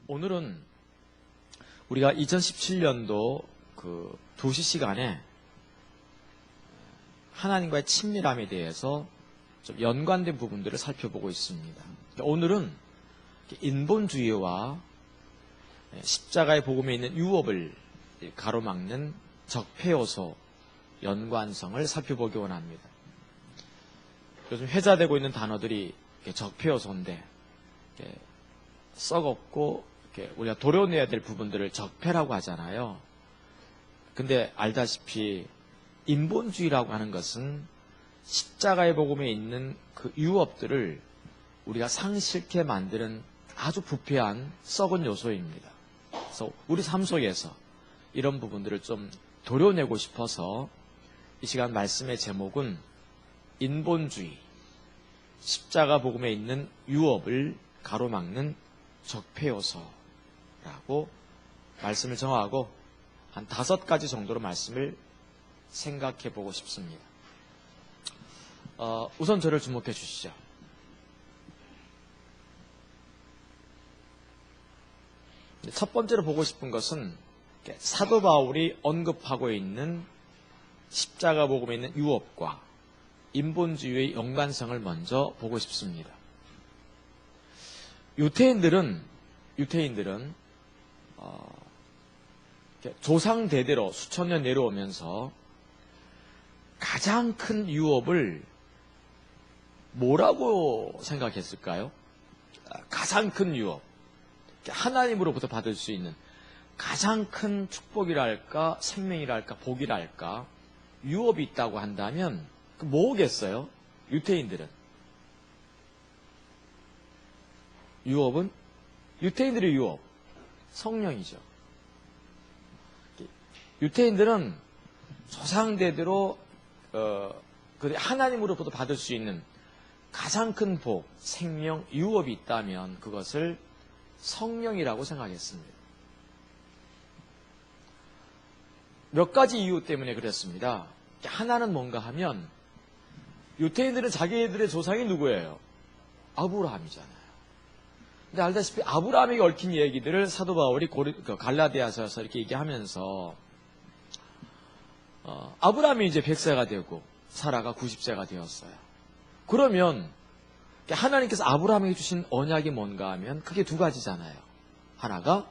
오늘은 우리가 2017년도 그 도시 시간에 하나님과의 친밀함에 대해서 좀 연관된 부분들을 살펴보고 있습니다. 오늘은 인본주의와 십자가의 복음에 있는 유업을 가로막는 적폐요소 연관성을 살펴보기 원합니다. 요즘 회자되고 있는 단어들이 적폐요소인데 썩었고 우리가 도려내야 될 부분들을 적폐라고 하잖아요. 근데 알다시피 인본주의라고 하는 것은 십자가의 복음에 있는 그 유업들을 우리가 상실케 만드는 아주 부패한 썩은 요소입니다. 그래서 우리 삶 속에서 이런 부분들을 좀 도려내고 싶어서 이 시간 말씀의 제목은 인본주의, 십자가 복음에 있는 유업을 가로막는 적폐요소라고 말씀을 정하고 한 5가지 정도로 말씀을 생각해 보고 싶습니다. 우선 저를 주목해 주시죠. 첫 번째로 보고 싶은 것은 사도 바울이 언급하고 있는 십자가 복음에 있는 유업과 인본주의의 연관성을 먼저 보고 싶습니다. 유태인들은 조상 대대로 수천 년 내려오면서 가장 큰 유업을 뭐라고 생각했을까요? 가장 큰 유업, 하나님으로부터 받을 수 있는 가장 큰 축복이랄까, 생명이랄까, 복이랄까, 유업이 있다고 한다면 뭐겠어요? 유태인들은 유업은 유태인들의 유업, 성령이죠. 유태인들은 조상대대로 하나님으로부터 받을 수 있는 가장 큰 복, 생명, 유업이 있다면 그것을 성령이라고 생각했습니다. 몇 가지 이유 때문에 그랬습니다. 하나는 뭔가 하면 유태인들은 자기들의 조상이 누구예요? 아브라함이잖아요. 근데 알다시피 아브라함에게 얽힌 얘기들을 사도 바울이 갈라디아서에서 이렇게 얘기하면서 아브라함이 이제 100세가 되고 사라가 90세가 되었어요. 그러면 하나님께서 아브라함에게 주신 언약이 뭔가 하면 크게 2가지잖아요. 하나가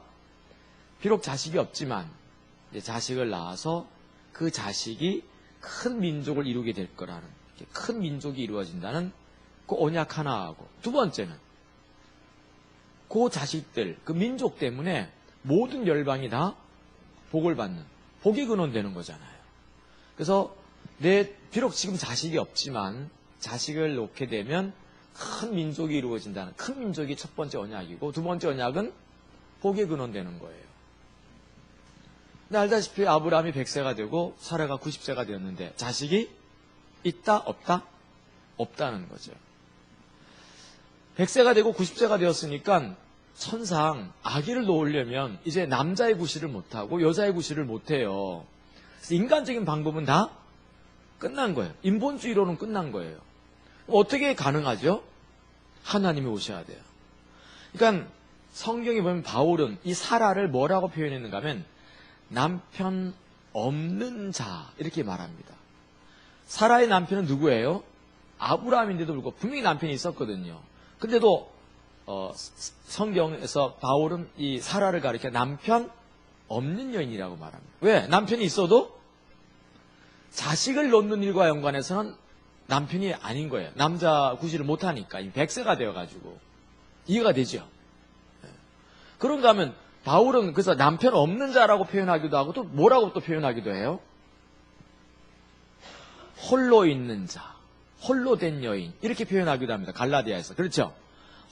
비록 자식이 없지만 이제 자식을 낳아서 그 자식이 큰 민족을 이루게 될 거라는, 큰 민족이 이루어진다는 그 언약 하나하고, 두 번째는 그 자식들, 그 민족 때문에 모든 열방이 다 복을 받는, 복이 근원되는 거잖아요. 그래서 비록 지금 자식이 없지만 자식을 놓게 되면 큰 민족이 이루어진다는, 큰 민족이 첫 번째 언약이고, 두 번째 언약은 복이 근원되는 거예요. 근데 알다시피 아브라함이 100세가 되고 사라가 90세가 되었는데 자식이 있다? 없다? 없다는 거죠. 100세가 되고 90세가 되었으니까 천상 아기를 놓으려면 이제 남자의 구실을 못하고 여자의 구실을 못해요. 그래서 인간적인 방법은 다 끝난 거예요. 인본주의로는 끝난 거예요. 어떻게 가능하죠? 하나님이 오셔야 돼요. 그러니까 성경에 보면 바울은 이 사라를 뭐라고 표현했는가 하면 남편 없는 자 이렇게 말합니다. 사라의 남편은 누구예요? 아브라함인데도 불구하고 분명히 남편이 있었거든요. 근데도 성경에서 바울은 이 사라를 가리켜 남편 없는 여인이라고 말합니다. 왜? 남편이 있어도 자식을 놓는 일과 연관해서는 남편이 아닌 거예요. 남자 구실을 못하니까 이미 100세가 되어가지고 이해가 되죠. 그런가 하면 바울은 그래서 남편 없는 자라고 표현하기도 하고 또 뭐라고 또 표현하기도 해요? 홀로 있는 자, 홀로 된 여인 이렇게 표현하기도 합니다. 갈라디아에서. 그렇죠?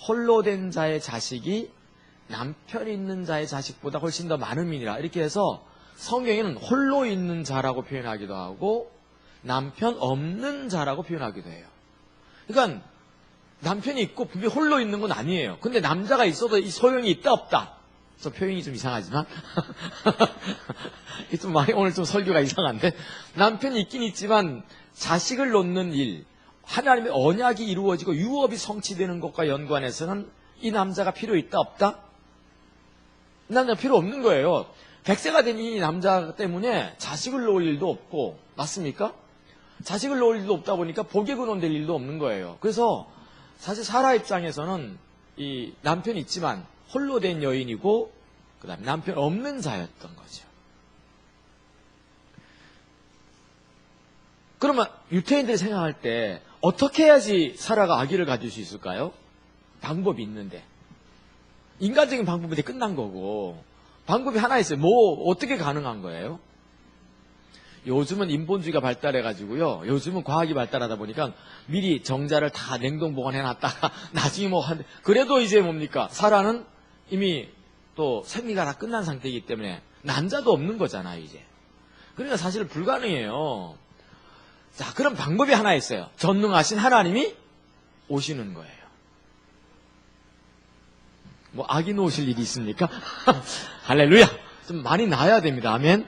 홀로 된 자의 자식이 남편 있는 자의 자식보다 훨씬 더 많은 민이라 이렇게 해서 성경에는 홀로 있는 자라고 표현하기도 하고 남편 없는 자라고 표현하기도 해요. 그러니까 남편이 있고 분명히 홀로 있는 건 아니에요. 근데 남자가 있어도 이 소용이 있다 없다. 저 표현이 좀 이상하지만 오늘 좀 설교가 이상한데 남편이 있긴 있지만 자식을 놓는 일, 하나님의 언약이 이루어지고 유업이 성취되는 것과 연관해서는 이 남자가 필요 있다 없다? 남자 필요 없는 거예요. 100세가 된 이 남자 때문에 자식을 놓을 일도 없고, 맞습니까? 자식을 놓을 일도 없다 보니까 복의 근원 될 일도 없는 거예요. 그래서 사실 사라 입장에서는 이 남편이 있지만 홀로 된 여인이고, 그 다음에 남편 없는 자였던 거죠. 그러면 유태인들이 생각할 때 어떻게 해야지 사라가 아기를 가질 수 있을까요? 방법이 있는데, 인간적인 방법이 끝난 거고 방법이 하나 있어요. 뭐 어떻게 가능한 거예요? 요즘은 인본주의가 발달해가지고요, 요즘은 과학이 발달하다 보니까 미리 정자를 다 냉동 보관해놨다가 나중에 그래도 이제 뭡니까? 사라는 이미 또 생리가 다 끝난 상태이기 때문에 난자도 없는 거잖아요 이제. 그러니까 사실 불가능해요. 자, 그럼 방법이 하나 있어요. 전능하신 하나님이 오시는 거예요. 뭐 아기 놓으실 일이 있습니까? 할렐루야. 좀 많이 낳아야 됩니다. 아멘.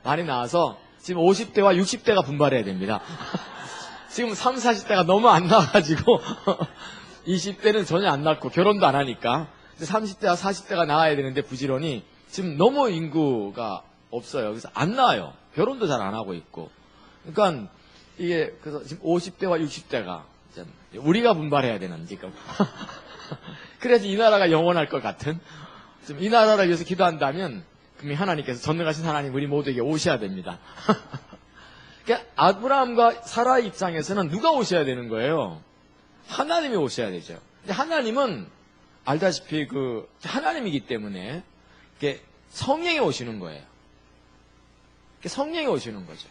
많이 낳아서 지금 50대와 60대가 분발해야 됩니다. 지금 30, 40대가 너무 안 나와가지고 20대는 전혀 안 낳고 결혼도 안 하니까 30대와 40대가 나와야 되는데 부지런히 지금 너무 인구가 없어요. 그래서 안 나와요. 결혼도 잘 안 하고 있고. 그러니까 이게 그래서 지금 50대와 60대가 우리가 분발해야 되는 지금. 그래야지 이 나라가 영원할 것 같은. 지금 이 나라를 위해서 기도한다면 그럼 하나님께서 전능하신 하나님 우리 모두에게 오셔야 됩니다. 그러니까 아브라함과 사라의 입장에서는 누가 오셔야 되는 거예요? 하나님이 오셔야 되죠. 근데 하나님은 알다시피 그 하나님이기 때문에 성령이 오시는 거예요. 성령이 오시는 거죠.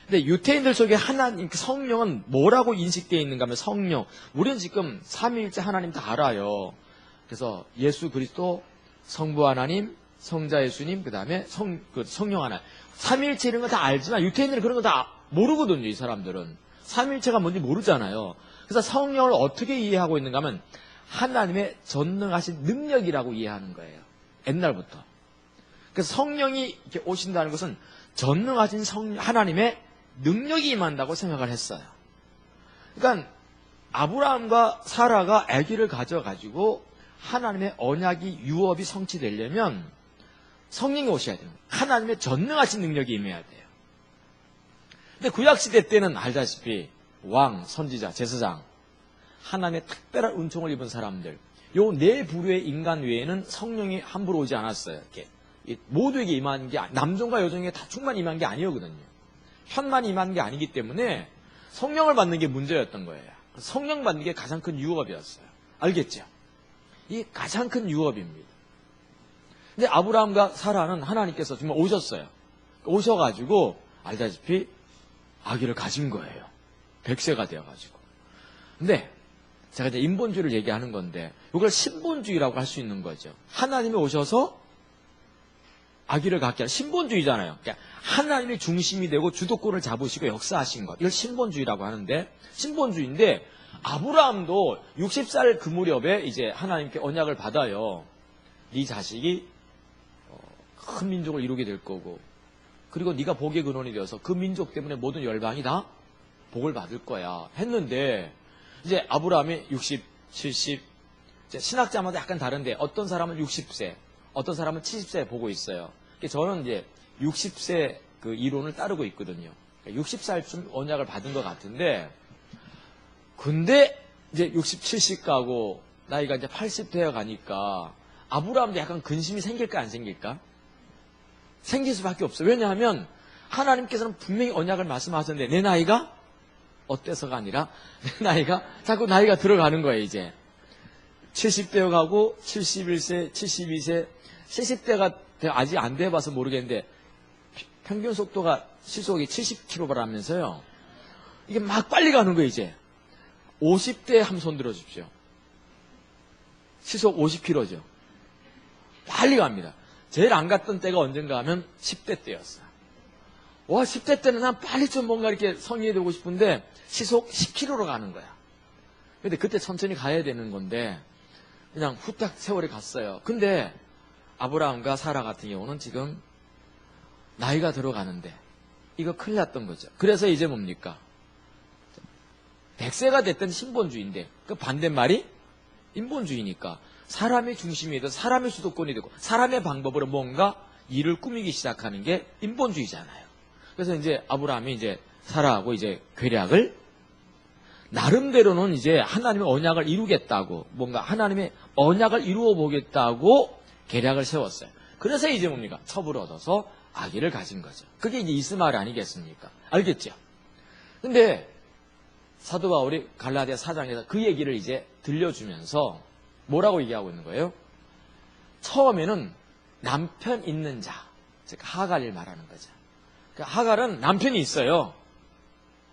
근데 유태인들 속에 하나님, 성령은 뭐라고 인식되어 있는가 하면 성령. 우리는 지금 삼위일체 하나님 다 알아요. 그래서 예수 그리스도, 성부 하나님, 성자 예수님, 그 다음에 성령 하나님. 삼위일체 이런 거 다 알지만 유태인들은 그런 거 다 모르거든요, 이 사람들은. 삼위일체가 뭔지 모르잖아요. 그래서 성령을 어떻게 이해하고 있는가 하면 하나님의 전능하신 능력이라고 이해하는 거예요. 옛날부터. 그래서 성령이 이렇게 오신다는 것은 전능하신 하나님의 능력이 임한다고 생각을 했어요. 그러니까 아브라함과 사라가 아기를 가져가지고 하나님의 언약이 유업이 성취되려면 성령이 오셔야 돼요. 하나님의 전능하신 능력이 임해야 돼요. 근데 구약시대 때는 알다시피 왕, 선지자, 제사장, 하나님의 특별한 은총을 입은 사람들, 요 네 부류의 인간 외에는 성령이 함부로 오지 않았어요. 이렇게 모두에게 임한 게, 남종과 여종에게 다 충만히 임한 게 아니거든요. 현만 임한 게 아니기 때문에 성령을 받는 게 문제였던 거예요. 성령 받는 게 가장 큰 유업이었어요. 알겠죠? 이 가장 큰 유업입니다. 근데 아브라함과 사라는 하나님께서 정말 오셨어요. 오셔가지고 알다시피 아기를 가진 거예요. 100세가 되어가지고. 근데 제가 이제 인본주의를 얘기하는 건데 이걸 신본주의라고 할 수 있는 거죠. 하나님이 오셔서 아기를 갖게 하는 신본주의잖아요. 그러니까 하나님이 중심이 되고 주도권을 잡으시고 역사하신 것. 이걸 신본주의라고 하는데, 신본주의인데 아브라함도 60살 그 무렵에 이제 하나님께 언약을 받아요. 네 자식이 큰 민족을 이루게 될 거고, 그리고 네가 복의 근원이 되어서 그 민족 때문에 모든 열방이 다 복을 받을 거야 했는데, 이제 아브라함이 60, 70, 신학자마다 약간 다른데 어떤 사람은 60세, 어떤 사람은 70세 보고 있어요. 저는 이제 60세 그 이론을 따르고 있거든요. 60살쯤 언약을 받은 것 같은데, 근데 이제 60, 70 가고 나이가 이제 80 되어 가니까 아브라함도 약간 근심이 생길까 안 생길까? 생길 수밖에 없어요. 왜냐하면 하나님께서는 분명히 언약을 말씀하셨는데 내 나이가 어때서가 아니라 내 나이가 자꾸 나이가 들어가는 거예요. 이제 70되어 가고 71세, 72세, 70대가 아직 안 돼봐서 모르겠는데 평균 속도가 시속이 70km라면서요. 이게 막 빨리 가는 거예요. 이제 50대에 한번 손 들어주십시오. 시속 50km죠. 빨리 갑니다. 제일 안 갔던 때가 언젠가 하면 10대 때였어요. 와, 10대 때는 난 빨리 좀 뭔가 이렇게 성의해 되고 싶은데 시속 10km로 가는 거야. 근데 그때 천천히 가야 되는 건데 그냥 후딱 세월이 갔어요. 근데 아브라함과 사라 같은 경우는 지금 나이가 들어가는데 이거 큰일 났던 거죠. 그래서 이제 뭡니까? 100세가 됐던 신본주의인데 그 반대말이 인본주의니까 사람의 중심이 되고 사람의 수도권이 되고 사람의 방법으로 뭔가 일을 꾸미기 시작하는 게 인본주의잖아요. 그래서 이제 아브라함이 이제 사라하고 이제 계략을 나름대로는 이제 하나님의 언약을 이루겠다고 뭔가 하나님의 언약을 이루어 보겠다고 계략을 세웠어요. 그래서 이제 뭡니까? 첩을 얻어서 아기를 가진 거죠. 그게 이제 이스마엘 아니겠습니까? 알겠죠? 근데 사도 바울이 갈라디아 4장에서 그 얘기를 이제 들려주면서 뭐라고 얘기하고 있는 거예요? 처음에는 남편 있는 자, 즉 하갈을 말하는 거죠. 그러니까 하갈은 남편이 있어요.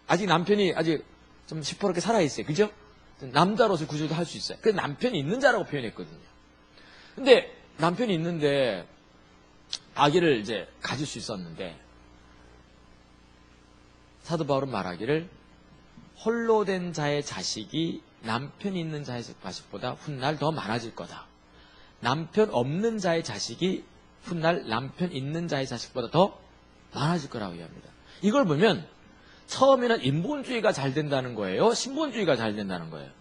아직 남편이 아직 좀 시퍼렇게 살아있어요. 그죠? 남자로서 구조도 할 수 있어요. 그래서 남편이 있는 자라고 표현했거든요. 근데 남편이 있는데 아기를 이제 가질 수 있었는데 사도 바울은 말하기를 홀로 된 자의 자식이 남편 있는 자의 자식보다 훗날 더 많아질 거다. 남편 없는 자의 자식이 훗날 남편 있는 자의 자식보다 더 많아질 거라고 얘기합니다. 이걸 보면 처음에는 인본주의가 잘 된다는 거예요? 신본주의가 잘 된다는 거예요?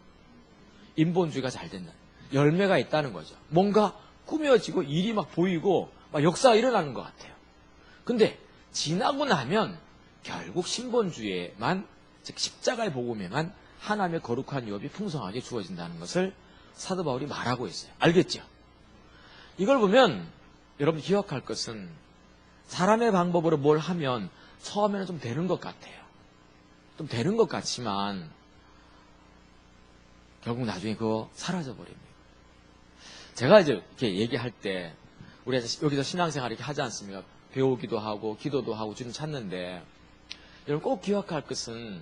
인본주의가 잘 된다. 열매가 있다는 거죠. 뭔가 꾸며지고 일이 막 보이고 막 역사가 일어나는 것 같아요. 근데 지나고 나면 결국 신본주의에만, 즉 십자가의 복음에만 하나님의 거룩한 유업이 풍성하게 주어진다는 것을 사도 바울이 말하고 있어요. 알겠죠? 이걸 보면 여러분 기억할 것은 사람의 방법으로 뭘 하면 처음에는 좀 되는 것 같아요. 좀 되는 것 같지만 결국 나중에 그거 사라져버립니다. 제가 이제 이렇게 얘기할 때 우리가 여기서 신앙생활 이렇게 하지 않습니까? 배우기도 하고 기도도 하고 주님 찾는데 여러분 꼭 기억할 것은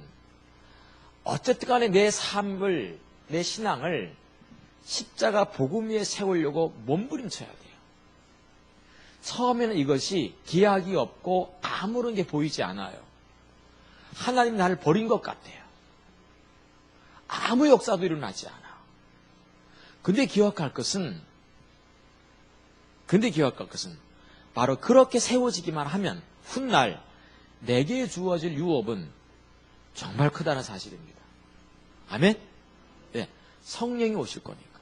어쨌든 간에 내 삶을, 내 신앙을 십자가 복음 위에 세우려고 몸부림쳐야 돼요. 처음에는 이것이 기약이 없고 아무런 게 보이지 않아요. 하나님 나를 버린 것 같아요. 아무 역사도 일어나지 않아. 근데 기억할 것은 바로 그렇게 세워지기만 하면 훗날 내게 주어질 유업은 정말 크다는 사실입니다. 아멘? 네, 성령이 오실 거니까.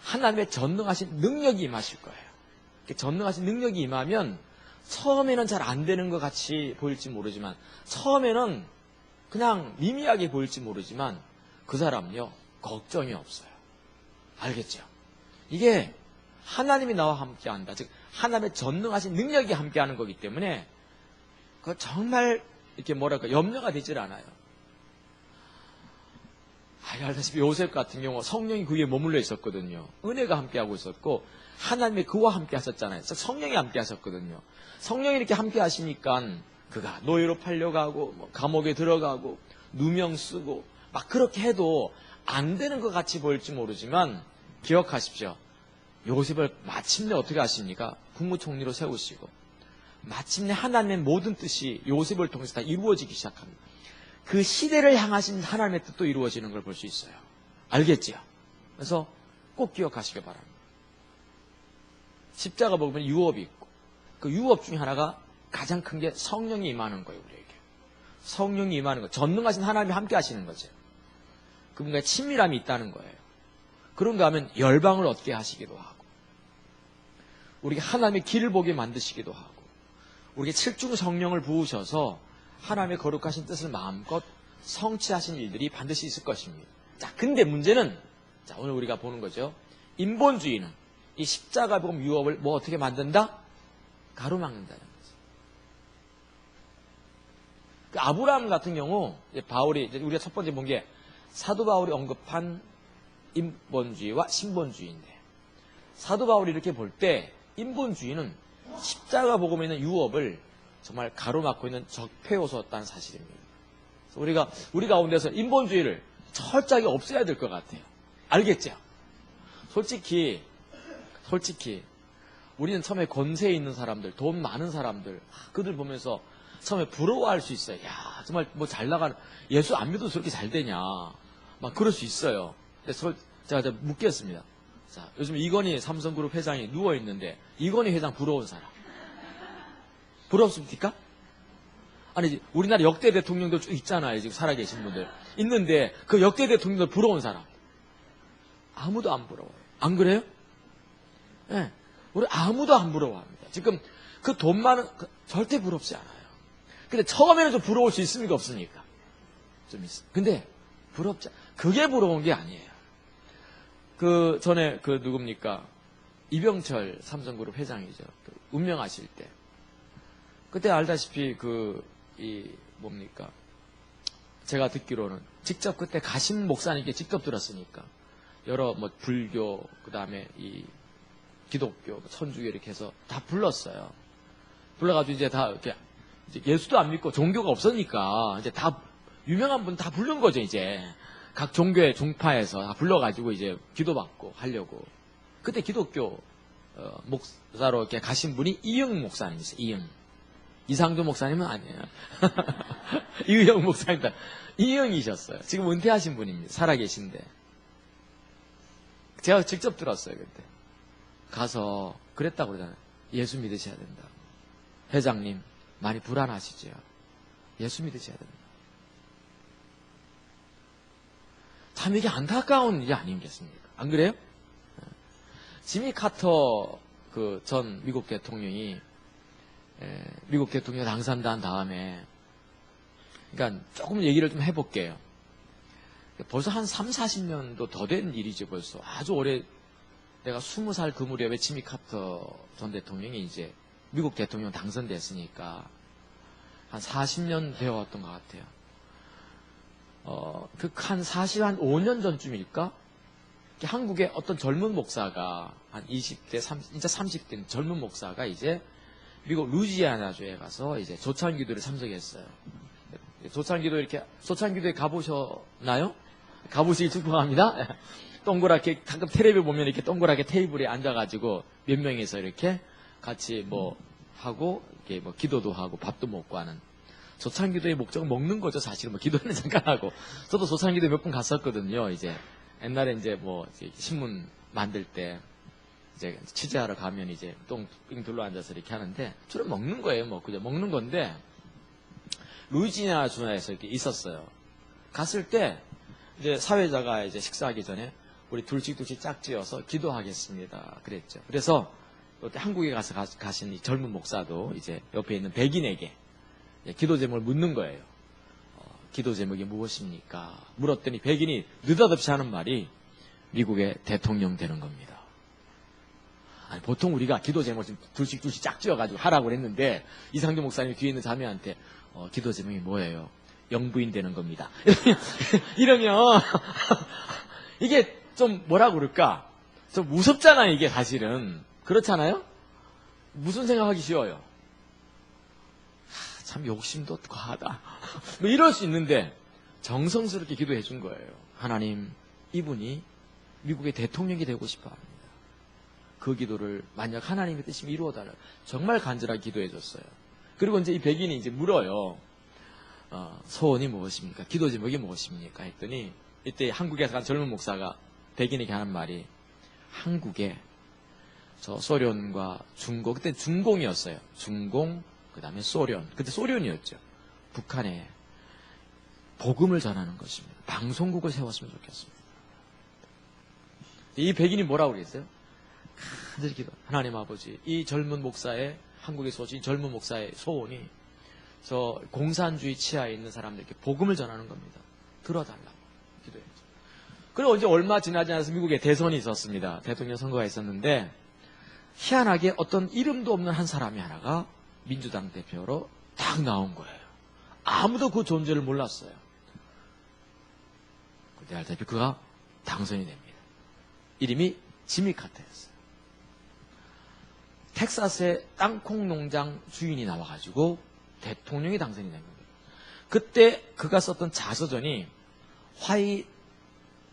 하나님의 전능하신 능력이 임하실 거예요. 전능하신 능력이 임하면 처음에는 잘 안 되는 것 같이 보일지 모르지만 처음에는 그냥 미미하게 보일지 모르지만 그 사람은요 걱정이 없어요. 알겠죠? 이게 하나님이 나와 함께한다. 즉 하나님의 전능하신 능력이 함께하는 거기 때문에 그 정말 이렇게 뭐랄까 염려가 되질 않아요. 알다시피 요셉 같은 경우 성령이 그 위에 머물러 있었거든요. 은혜가 함께하고 있었고 하나님이 그와 함께 하셨잖아요. 성령이 함께 하셨거든요. 성령이 이렇게 함께 하시니까 그가 노예로 팔려가고 감옥에 들어가고 누명 쓰고 막 그렇게 해도 안 되는 것 같이 보일지 모르지만 기억하십시오. 요셉을 마침내 어떻게 하십니까? 국무총리로 세우시고 마침내 하나님의 모든 뜻이 요셉을 통해서 다 이루어지기 시작합니다. 그 시대를 향하신 하나님의 뜻도 이루어지는 걸 볼 수 있어요. 알겠지요? 그래서 꼭 기억하시기 바랍니다. 십자가 보면 유업이 있고 그 유업 중에 하나가 가장 큰 게 성령이 임하는 거예요. 우리에게 성령이 임하는 거, 전능하신 하나님이 함께 하시는 거죠. 그분과의 친밀함이 있다는 거예요. 그런가 하면 열방을 얻게 하시기도 하고 우리가 하나님의 길을 보게 만드시기도 하고 우리에게 칠중 성령을 부으셔서 하나님의 거룩하신 뜻을 마음껏 성취하신 일들이 반드시 있을 것입니다. 자, 근데 문제는 오늘 우리가 보는 거죠. 인본주의는 이 십자가 복음 유업을 뭐 어떻게 만든다? 가로막는다는 거죠. 그 아브라함 같은 경우 바울이 우리가 첫 번째 본 게 사도 바울이 언급한 인본주의와 신본주의인데 사도 바울이 이렇게 볼 때 인본주의는 십자가 복음에 있는 유업을 정말 가로막고 있는 적폐 요소였다는 사실입니다. 우리 가운데서 인본주의를 철저하게 없애야 될 것 같아요. 알겠죠? 솔직히 우리는 처음에 권세에 있는 사람들, 돈 많은 사람들 그들 보면서 처음에 부러워할 수 있어요. 야, 정말 뭐 잘 나가는 예수 안 믿어도 저렇게 잘 되냐 막 그럴 수 있어요. 제가 묻겠습니다. 자, 요즘 이건희 삼성그룹 회장이 누워있는데 이건희 회장 부러운 사람 부럽습니까? 아니 우리나라 역대 대통령들 쭉 있잖아요. 지금 살아계신 분들 있는데 그 역대 대통령들 부러운 사람 아무도 안 부러워요. 안 그래요? 네. 우리 아무도 안 부러워합니다. 지금 그 돈 많은, 절대 부럽지 않아요. 근데 처음에는 좀 부러울 수 있습니까? 없습니까? 좀 있어. 근데 부럽지, 그게 부러운 게 아니에요. 그 전에 그 누굽니까? 이병철 삼성그룹 회장이죠. 그 운명하실 때. 그때 알다시피 뭡니까? 제가 듣기로는 직접 그때 가심 목사님께 직접 들었으니까 여러 뭐 불교, 그 다음에 이 기독교, 천주교 이렇게 해서 다 불렀어요. 불러가지고 이제 다 이렇게 이제 예수도 안 믿고 종교가 없으니까 이제 다 유명한 분 다 부른 거죠, 이제. 각 종교의 종파에서 다 불러가지고 이제 기도받고 하려고. 그때 기독교 목사로 이렇게 가신 분이 이영 목사님이세요. 이영. 이상도 목사님은 아니에요. 이영 목사님입니다. 이영이셨어요. 지금 은퇴하신 분입니다. 살아계신데. 제가 직접 들었어요, 그때. 가서 그랬다고 그러잖아요. 예수 믿으셔야 된다. 회장님, 많이 불안하시죠? 예수 믿으셔야 된다. 참 이게 안타까운 일이 아니겠습니까? 안 그래요? 지미 카터 그 전 미국 대통령이 미국 대통령 당선된 다음에, 그러니까 조금 얘기를 좀 해볼게요. 벌써 한 3, 40년도 더 된 일이죠, 벌써. 아주 오래, 내가 20살 그 무렵에 지미 카터 전 대통령이 이제 미국 대통령 당선됐으니까 한 40년 되어왔던 것 같아요. 한 5년 전쯤일까? 한국의 어떤 젊은 목사가 한 20대, 진짜 30대 젊은 목사가 이제 미국 루이지애나주에 가서 이제 조찬기도를 참석했어요. 조찬기도에 가보셨나요? 가보시길 축복합니다. 동그랗게, 가끔 텔레비 보면 이렇게 동그랗게 테이블에 앉아가지고 몇 명이서 이렇게 같이 뭐 하고, 이렇게 뭐 기도도 하고 밥도 먹고 하는. 조찬기도의 목적은 먹는 거죠, 사실은. 뭐 기도는 잠깐 하고. 저도 조찬기도에 몇 번 갔었거든요, 이제. 옛날에 이제 뭐 신문 만들 때 이제 취재하러 가면 이제 똥 둘러 앉아서 이렇게 하는데 주로 먹는 거예요, 뭐. 그죠? 먹는 건데, 루이지애나주에서 이렇게 있었어요. 갔을 때 이제 사회자가 이제 식사하기 전에 우리 둘씩 짝지어서 기도하겠습니다. 그랬죠. 그래서 한국에 가서 가신 이 젊은 목사도 이제 옆에 있는 백인에게 기도 제목을 묻는 거예요. 기도 제목이 무엇입니까? 물었더니 백인이 느닷없이 하는 말이 미국의 대통령 되는 겁니다. 아니, 보통 우리가 기도 제목을 좀 둘씩 짝지어가지고 하라고 그랬는데 이상조 목사님이 뒤에 있는 자매한테 기도 제목이 뭐예요? 영부인 되는 겁니다. 이러면 이게 좀 뭐라 그럴까? 좀 무섭잖아요, 이게 사실은. 그렇잖아요? 무슨 생각하기 쉬워요? 참 욕심도 과하다. 뭐 이럴 수 있는데 정성스럽게 기도해 준 거예요. 하나님, 이분이 미국의 대통령이 되고 싶어 합니다. 그 기도를 만약 하나님의 뜻이면 이루어달라고 정말 간절하게 기도해 줬어요. 그리고 이제 이 백인이 이제 물어요. 소원이 무엇입니까? 기도 제목이 무엇입니까? 했더니 이때 한국에서 간 젊은 목사가 백인에게 하는 말이, 한국에 저 소련과 중공, 그때 중공이었어요. 중공, 그 다음에 소련, 그때 소련이었죠. 북한에 복음을 전하는 것입니다. 방송국을 세웠으면 좋겠습니다. 이 백인이 뭐라고 그랬어요? 간절히 기도. 하나님 아버지, 이 젊은 목사의, 한국에서 오신 젊은 목사의 소원이 저 공산주의 치하에 있는 사람들에게 복음을 전하는 겁니다. 들어달라고 기도했죠. 그리고 이제 얼마 지나지 않아서 미국에 대선이 있었습니다. 대통령 선거가 있었는데 희한하게 어떤 이름도 없는 한 사람이 하나가 민주당 대표로 딱 나온 거예요. 아무도 그 존재를 몰랐어요. 그때 알다시피 그가 당선이 됩니다. 이름이 지미 카터였어요. 텍사스의 땅콩 농장 주인이 나와가지고 대통령이 당선이 된 겁니다. 그때 그가 썼던 자서전이 Why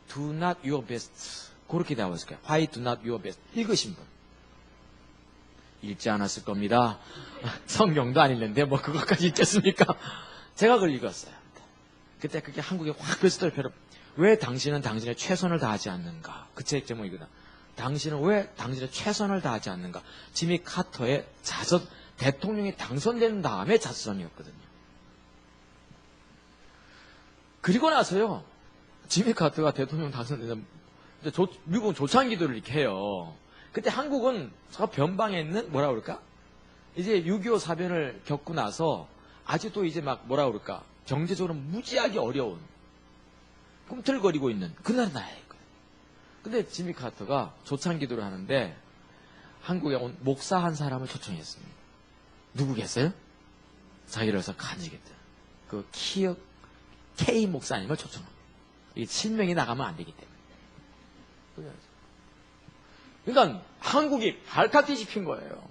do not your best, 그렇게 나와 있을 거예요. Why do not your best. 읽으신 분 읽지 않았을 겁니다. 성경도 안 읽는데 뭐 그것까지 읽겠습니까? 제가 그걸 읽었어요. 그때 그게 한국에 확 베스트셀러. 왜 당신은 당신의 최선을 다하지 않는가? 그 책 제목이거든. 당신은 왜 당신의 최선을 다하지 않는가? 지미 카터의 대통령이 당선된 다음에 자서전이었거든요. 그리고 나서요, 지미 카터가 대통령 당선되면 미국은 조창기도를 이렇게 해요. 그때 한국은 저 변방에 있는 뭐라 그럴까? 이제 6.25 사변을 겪고 나서 아직도 이제 막 뭐라 그럴까? 경제적으로 무지하게 어려운 꿈틀거리고 있는 그 나라였거든. 근데 지미 카터가 조창기도를 하는데 한국에 온 목사 한 사람을 초청했습니다. 누구겠어요? 자기를 해서 간직했대. 그 K 목사님을 초청합니다. 이게 실명이 나가면 안 되기 때문에. 그러니까 한국이 발칵 뒤집힌 거예요.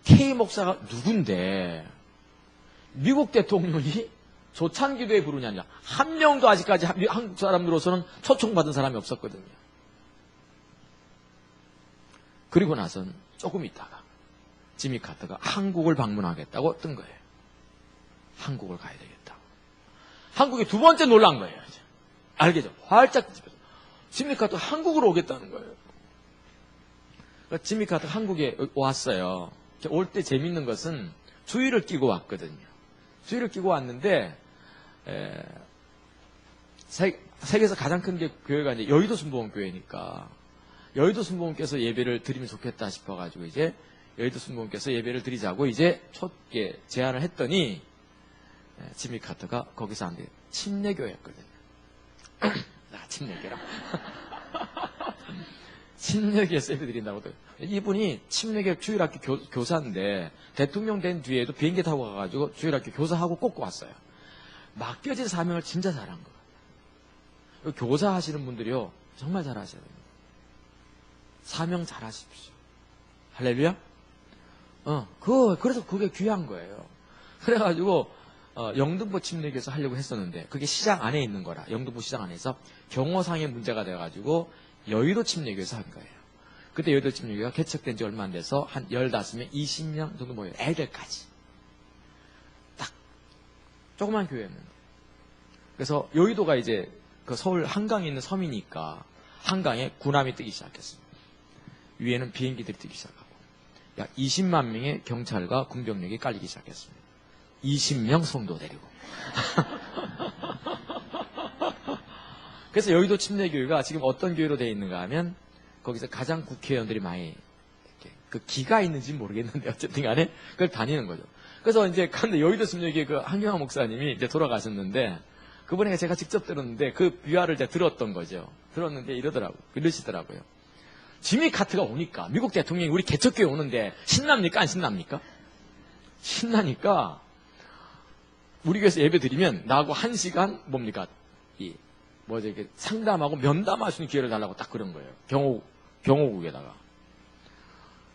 K 목사가 누군데 미국 대통령이 조창기도에 부르냐냐. 한 명도 아직까지 한국 사람들로서는 초청받은 사람이 없었거든요. 그리고 나선 조금 있다가 지미 카터가 한국을 방문하겠다고 뜬 거예요. 한국을 가야 되겠다. 한국이 두 번째 놀란 거예요. 이제. 알겠죠? 활짝 뒤집혀서. 지미 카터가 한국으로 오겠다는 거예요. 그러니까 지미 카터가 한국에 왔어요. 올 때 재밌는 것은 주의를 끼고 왔거든요. 주의를 끼고 왔는데 세계에서 가장 큰 교회가 이제 여의도 순복음교회니까 여의도 순복음께서 예배를 드리면 좋겠다 싶어가지고 이제 여의도 순복음께서 예배를 드리자고 이제 첫 제안을 했더니 지미 카터가 거기서 안 돼. 침례교였거든요. 침례교라. 침례교에서 예배 드린다고. 이분이 침례교 주일학교 교사인데 대통령 된 뒤에도 비행기 타고 가가지고 주일학교 교사하고 꼭 왔어요. 맡겨진 사명을 진짜 잘한 거예요. 교사 하시는 분들이요 정말 잘하셔야 됩니다. 사명 잘하십시오. 할렐루야. 그래서 그게 귀한 거예요. 그래가지고 영등포 침례교에서 하려고 했었는데 그게 시장 안에 있는 거라 영등포 시장 안에서 경호상의 문제가 돼가지고 여의도 침례교에서 한 거예요. 그때 여의도 침례교가 개척된 지 얼마 안 돼서 한 15명, 20명 정도 모여요. 애들까지. 딱 조그만 교회였는데. 그래서 여의도가 이제 그 서울 한강에 있는 섬이니까 한강에 군함이 뜨기 시작했습니다. 위에는 비행기들이 뜨기 시작하고 약 20만 명의 경찰과 군병력이 깔리기 시작했습니다. 20명 성도 데리고. 그래서 여의도 침례교회가 지금 어떤 교회로 되어 있는가 하면 거기서 가장 국회의원들이 많이 이렇게 그 기가 있는지 모르겠는데 어쨌든 간에 그걸 다니는 거죠. 그래서 이제 근데 여의도 침례교회 그 한경화 목사님이 이제 돌아가셨는데 그분에게 제가 직접 들었는데 그 비화를 제가 들었던 거죠. 들었는데 이러시더라고요. 지미 카터가 오니까 미국 대통령이 우리 개척교회 오는데 신납니까? 안 신납니까? 신나니까 우리 교회에서 예배 드리면 나하고 1시간 뭡니까? 이렇게 상담하고 면담할 수 있는 기회를 달라고 딱 그런 거예요. 경호국에다가.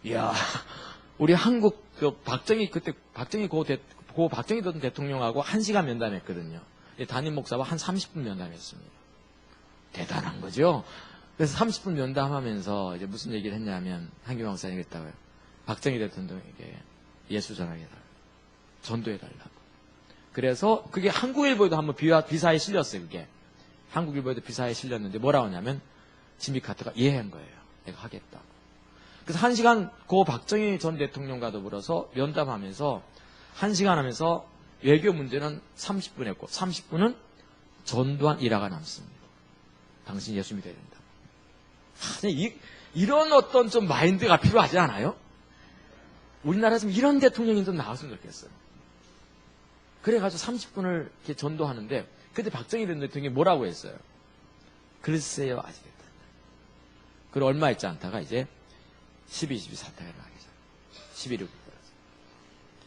이야, 우리 한국 박정희 고 박정희 전 대통령하고 1시간 면담했거든요. 담임 목사와 한 30분 면담했습니다. 대단한 거죠. 그래서 30분 면담하면서 이제 무슨 얘기를 했냐면 한경화 목사님이 그랬다고요. 박정희 대통령에게 예수 전하게달라고. 전도해달라고. 그래서 그게 한국일보에도 한번 비사에 실렸어요. 그게. 한국일보에도 비사에 실렸는데 뭐라고 하냐면 지미 카터가 한 거예요. 내가 하겠다고. 그래서 1시간 고 박정희 전 대통령과 더불어서 면담하면서 1시간 하면서 외교 문제는 30분 했고 30분은 전도한 일화가 남습니다. 당신 예수 믿어야 된다. 이런 어떤 좀 마인드가 필요하지 않아요? 우리나라에서 이런 대통령이 좀 나왔으면 좋겠어요. 그래가지고 30분을 이렇게 전도하는데 그때 박정희 전 대통령이 뭐라고 했어요? 글쎄요, 아시겠다. 그리고 얼마 있지 않다가 이제 12.12 사태가 일어나기 시작해요. 11.6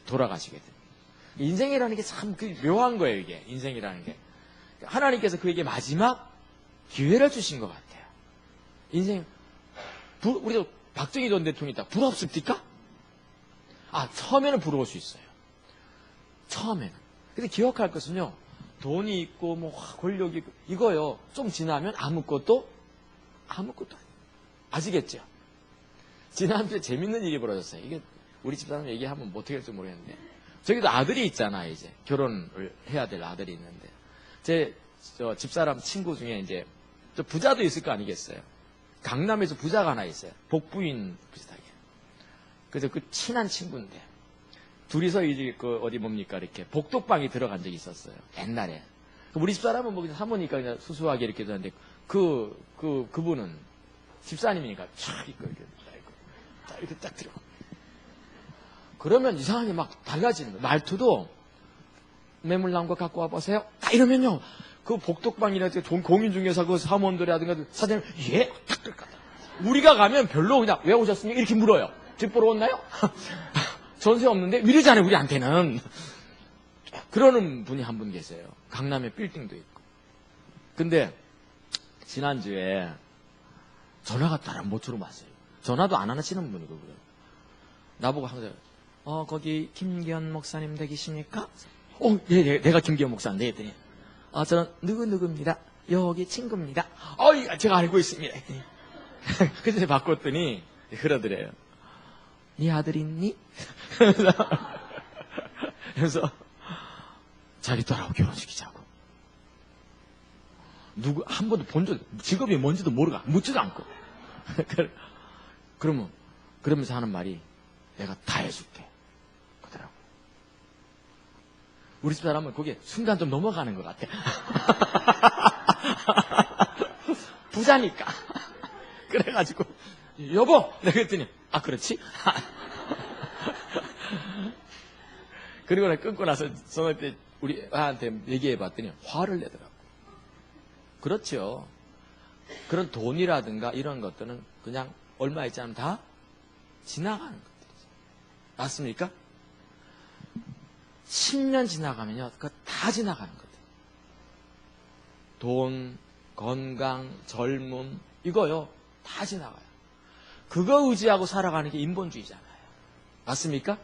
돌아가시게 됩니다. 인생이라는 게 참 묘한 거예요, 이게. 인생이라는 게. 하나님께서 그에게 마지막 기회를 주신 것 같아요. 인생, 우리도 박정희 전 대통령이 있다. 부럽습니까? 처음에는 부러울 수 있어요. 처음에는. 근데 기억할 것은요, 돈이 있고, 권력이 있고, 이거요, 좀 지나면 아무것도 아니에요. 아시겠죠? 지난주에 재밌는 일이 벌어졌어요. 이게 우리 집사람 얘기하면 어떻게 할지 모르겠는데, 저기도 아들이 있잖아, 이제. 결혼을 해야 될 아들이 있는데. 제 집사람 친구 중에 이제, 부자도 있을 거 아니겠어요? 강남에서 부자가 하나 있어요. 복부인 비슷하게. 그래서 그 친한 친구인데, 둘이서 이제 이렇게 복덕방에 들어간 적이 있었어요. 옛날에. 우리 집사람은 사모니까 그냥 수수하게 이렇게 되는데, 그분은 집사님이니까 촥 이렇게 딱 들어. 그러면 이상하게 막 달라지는 거예요. 말투도 매물 나온 거 갖고 와보세요. 딱 이러면요. 그 복덕방이라든가 공인중개사 그 사무원들이라든가 사장님, 예? 딱 그럴까. 우리가 가면 별로 그냥 왜 오셨습니까? 이렇게 물어요. 집 보러 왔나요? 전세 없는데? 이러잖아요, 우리한테는. 그러는 분이 한 분 계세요. 강남에 빌딩도 있고. 근데 지난주에 전화가 따라 못 들어왔어요. 전화도 안 하시는 분이고 그래요. 나보고 항상 거기 김기현 목사님 되시십니까? 예, 내가 김기현 목사인데 했더니 저는 누구입니다. 여기 친구입니다. 제가 알고 있습니다. 그래서 바꿨더니 그러더래요. 네 아들 있니? 그래서 자기 딸하고 결혼시키자고. 한 번도 본 적, 직업이 뭔지도 모르고 묻지도 않고. 그러면서 하는 말이 내가 다 해줄게. 그러더라고. 우리 집 사람은 거기에 순간 좀 넘어가는 것 같아. 부자니까. 그래가지고 여보! 내가 그랬더니 그렇지? 그리고 내가 끊고 나서 전화 때 우리 아한테 얘기해봤더니 화를 내더라고. 그렇죠. 그런 돈이라든가 이런 것들은 그냥 얼마 있지 않으면 다 지나가는 것들이죠. 맞습니까? 10년 지나가면요, 그거 다 지나가는 것들. 돈, 건강, 젊음, 이거요, 다 지나가요. 그거 의지하고 살아가는 게 인본주의잖아요. 맞습니까?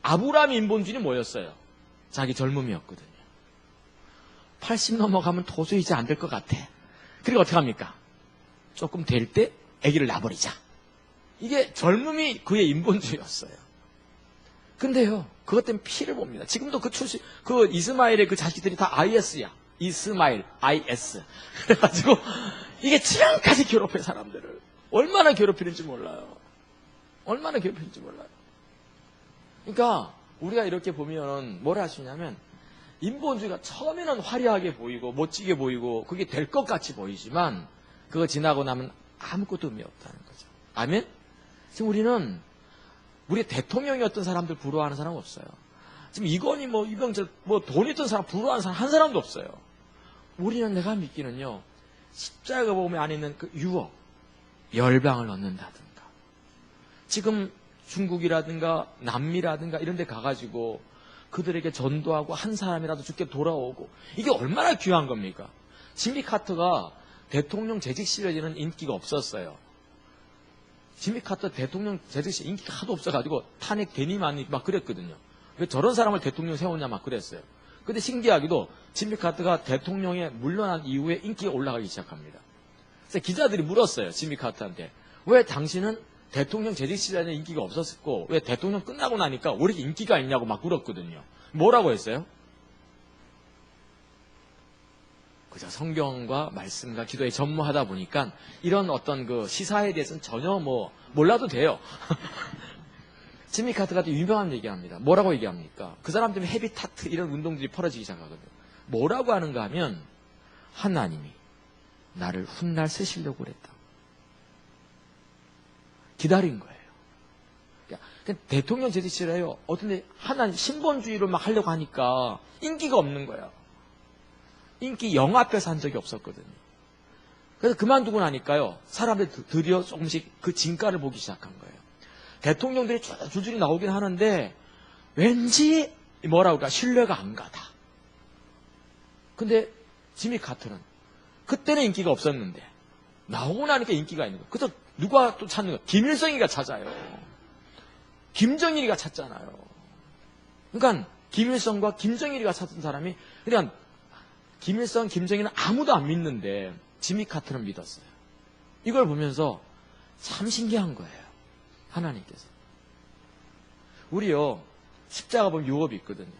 아브라함 인본주의는 뭐였어요? 자기 젊음이었거든요. 80 넘어가면 도저히 이제 안 될 것 같아. 그리고 어떻게 합니까? 조금 될 때 아기를 낳아버리자. 이게 젊음이 그의 인본주의였어요. 근데요, 그것 때문에 피를 봅니다. 지금도 그 이스마엘의 그 자식들이 다 IS야. 이스마엘, IS. 그래가지고, 이게 지금까지 괴롭혀, 사람들을. 얼마나 괴롭히는지 몰라요. 얼마나 괴롭히는지 몰라요. 그러니까, 우리가 이렇게 보면, 뭘 하시냐면, 인본주의가 처음에는 화려하게 보이고, 멋지게 보이고, 그게 될 것 같이 보이지만, 그거 지나고 나면 아무것도 의미 없다는 거죠. 아멘? 지금 우리 대통령이었던 사람들 부러워하는 사람 없어요. 지금 이건희 이병철 돈 있던 사람 부러워하는 사람 한 사람도 없어요. 우리는 내가 믿기는요, 십자가 보면 안에 있는 그 유업, 열방을 얻는다든가, 지금 중국이라든가 남미라든가 이런 데 가가지고 그들에게 전도하고 한 사람이라도 죽게 돌아오고, 이게 얼마나 귀한 겁니까? 지미 카터가 대통령 재직 시절에는 인기가 없었어요. 지미 카터 대통령 재직 시절 인기가 하도 없어가지고 탄핵 되니 마니 막 그랬거든요. 왜 저런 사람을 대통령 세우냐 막 그랬어요. 근데 신기하게도 지미 카터가 대통령에 물러난 이후에 인기가 올라가기 시작합니다. 그래서 기자들이 물었어요. 지미 카터한테. 왜 당신은 대통령 재직 시절에 인기가 없었고 왜 대통령 끝나고 나니까 왜 이렇게 인기가 있냐고 막 물었거든요. 뭐라고 했어요? 그저 성경과 말씀과 기도에 전무하다 보니까 이런 어떤 그 시사에 대해서는 전혀 몰라도 돼요. 지미 카터가 유명한 얘기합니다. 뭐라고 얘기합니까? 그 사람 때문에 헤비타트 이런 운동들이 벌어지기 시작하거든요. 뭐라고 하는가 하면 하나님이 나를 훗날 쓰시려고 그랬다. 기다린 거예요. 그러니까 대통령 재직 시절에요. 어떤데 하나님 신본주의를 막 하려고 하니까 인기가 없는 거야. 인기 0 앞에서 한 적이 없었거든요. 그래서 그만두고 나니까요, 사람들이 드디어 조금씩 그 진가를 보기 시작한 거예요. 대통령들이 줄줄이 나오긴 하는데 왠지 뭐라고 할까 신뢰가 안 가다. 근데 지미 카터는 그때는 인기가 없었는데 나오고 나니까 인기가 있는 거예요. 그래서 누가 또 찾는 거예요? 김일성이가 찾아요. 김정일이가 찾잖아요. 그러니까 김일성과 김정일이가 찾은 사람이 그냥 김일성, 김정일은 아무도 안 믿는데 지미 카터는 믿었어요. 이걸 보면서 참 신기한 거예요. 하나님께서. 우리요, 십자가 보면 유업이 있거든요.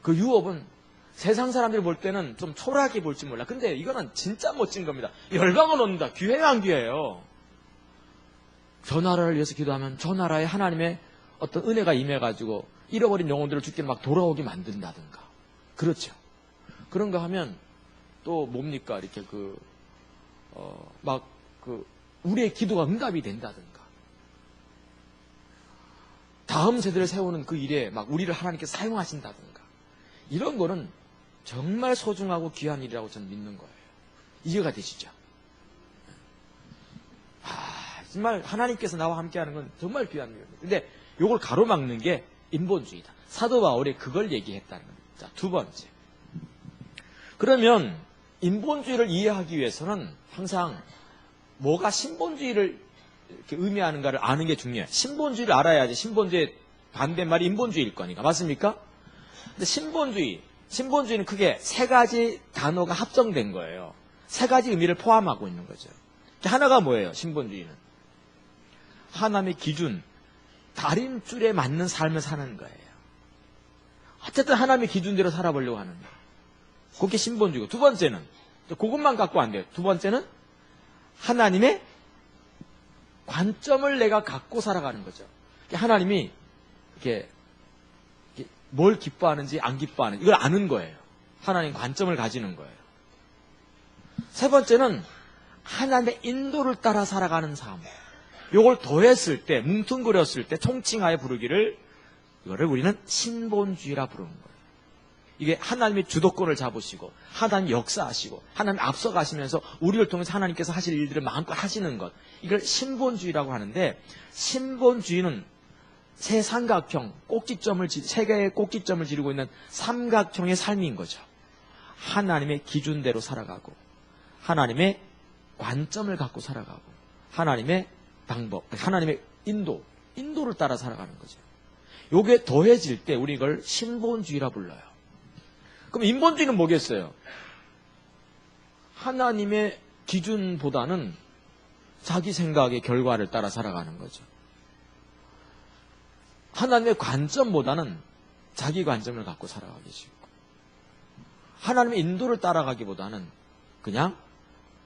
그 유업은 세상 사람들이 볼 때는 좀 초라하게 볼지 몰라. 근데 이거는 진짜 멋진 겁니다. 열방을 얻는다. 귀해요, 안 귀해요? 저 나라를 위해서 기도하면 저 나라에 하나님의 어떤 은혜가 임해가지고 잃어버린 영혼들을 죽게 막 돌아오게 만든다든가. 그렇죠. 그런가 하면 또 뭡니까? 이렇게 우리의 기도가 응답이 된다든가, 다음 세대를 세우는 그 일에 막 우리를 하나님께서 사용하신다든가, 이런 거는 정말 소중하고 귀한 일이라고 저는 믿는 거예요. 이해가 되시죠? 정말 하나님께서 나와 함께 하는 건 정말 귀한 일입니다. 근데 이걸 가로막는 게 인본주의다. 사도 바울이 그걸 얘기했다는 겁니다. 자, 두 번째. 그러면 인본주의를 이해하기 위해서는 항상 뭐가 신본주의를 이렇게 의미하는가를 아는 게 중요해요. 신본주의를 알아야지 신본주의의 반대말이 인본주의일 거니까. 맞습니까? 근데 신본주의는 크게 세 가지 단어가 합정된 거예요. 세 가지 의미를 포함하고 있는 거죠. 하나가 뭐예요? 신본주의는 하나님의 기준, 다림줄에 맞는 삶을 사는 거예요. 어쨌든 하나님의 기준대로 살아보려고 하는 거예요. 그게 신본주의고, 두 번째는 그것만 갖고 안 돼요. 두 번째는 하나님의 관점을 내가 갖고 살아가는 거죠. 하나님이 이렇게 뭘 기뻐하는지 안 기뻐하는지 이걸 아는 거예요. 하나님 관점을 가지는 거예요. 세 번째는 하나님의 인도를 따라 살아가는 삶. 요걸 더했을 때, 뭉뚱그렸을 때 총칭하여 부르기를, 이거를 우리는 신본주의라 부르는 거예요. 이게 하나님의 주도권을 잡으시고 하나님 역사하시고 하나님 앞서가시면서 우리를 통해서 하나님께서 하실 일들을 마음껏 하시는 것, 이걸 신본주의라고 하는데, 신본주의는 세 삼각형, 세 개의 꼭지점을 지르고 있는 삼각형의 삶인 거죠. 하나님의 기준대로 살아가고 하나님의 관점을 갖고 살아가고 하나님의 방법, 하나님의 인도를 따라 살아가는 거죠. 요게 더해질 때 우리 이걸 신본주의라 불러요. 그럼 인본주의는 뭐겠어요? 하나님의 기준보다는 자기 생각의 결과를 따라 살아가는 거죠. 하나님의 관점보다는 자기 관점을 갖고 살아가기 쉽고, 하나님의 인도를 따라가기보다는 그냥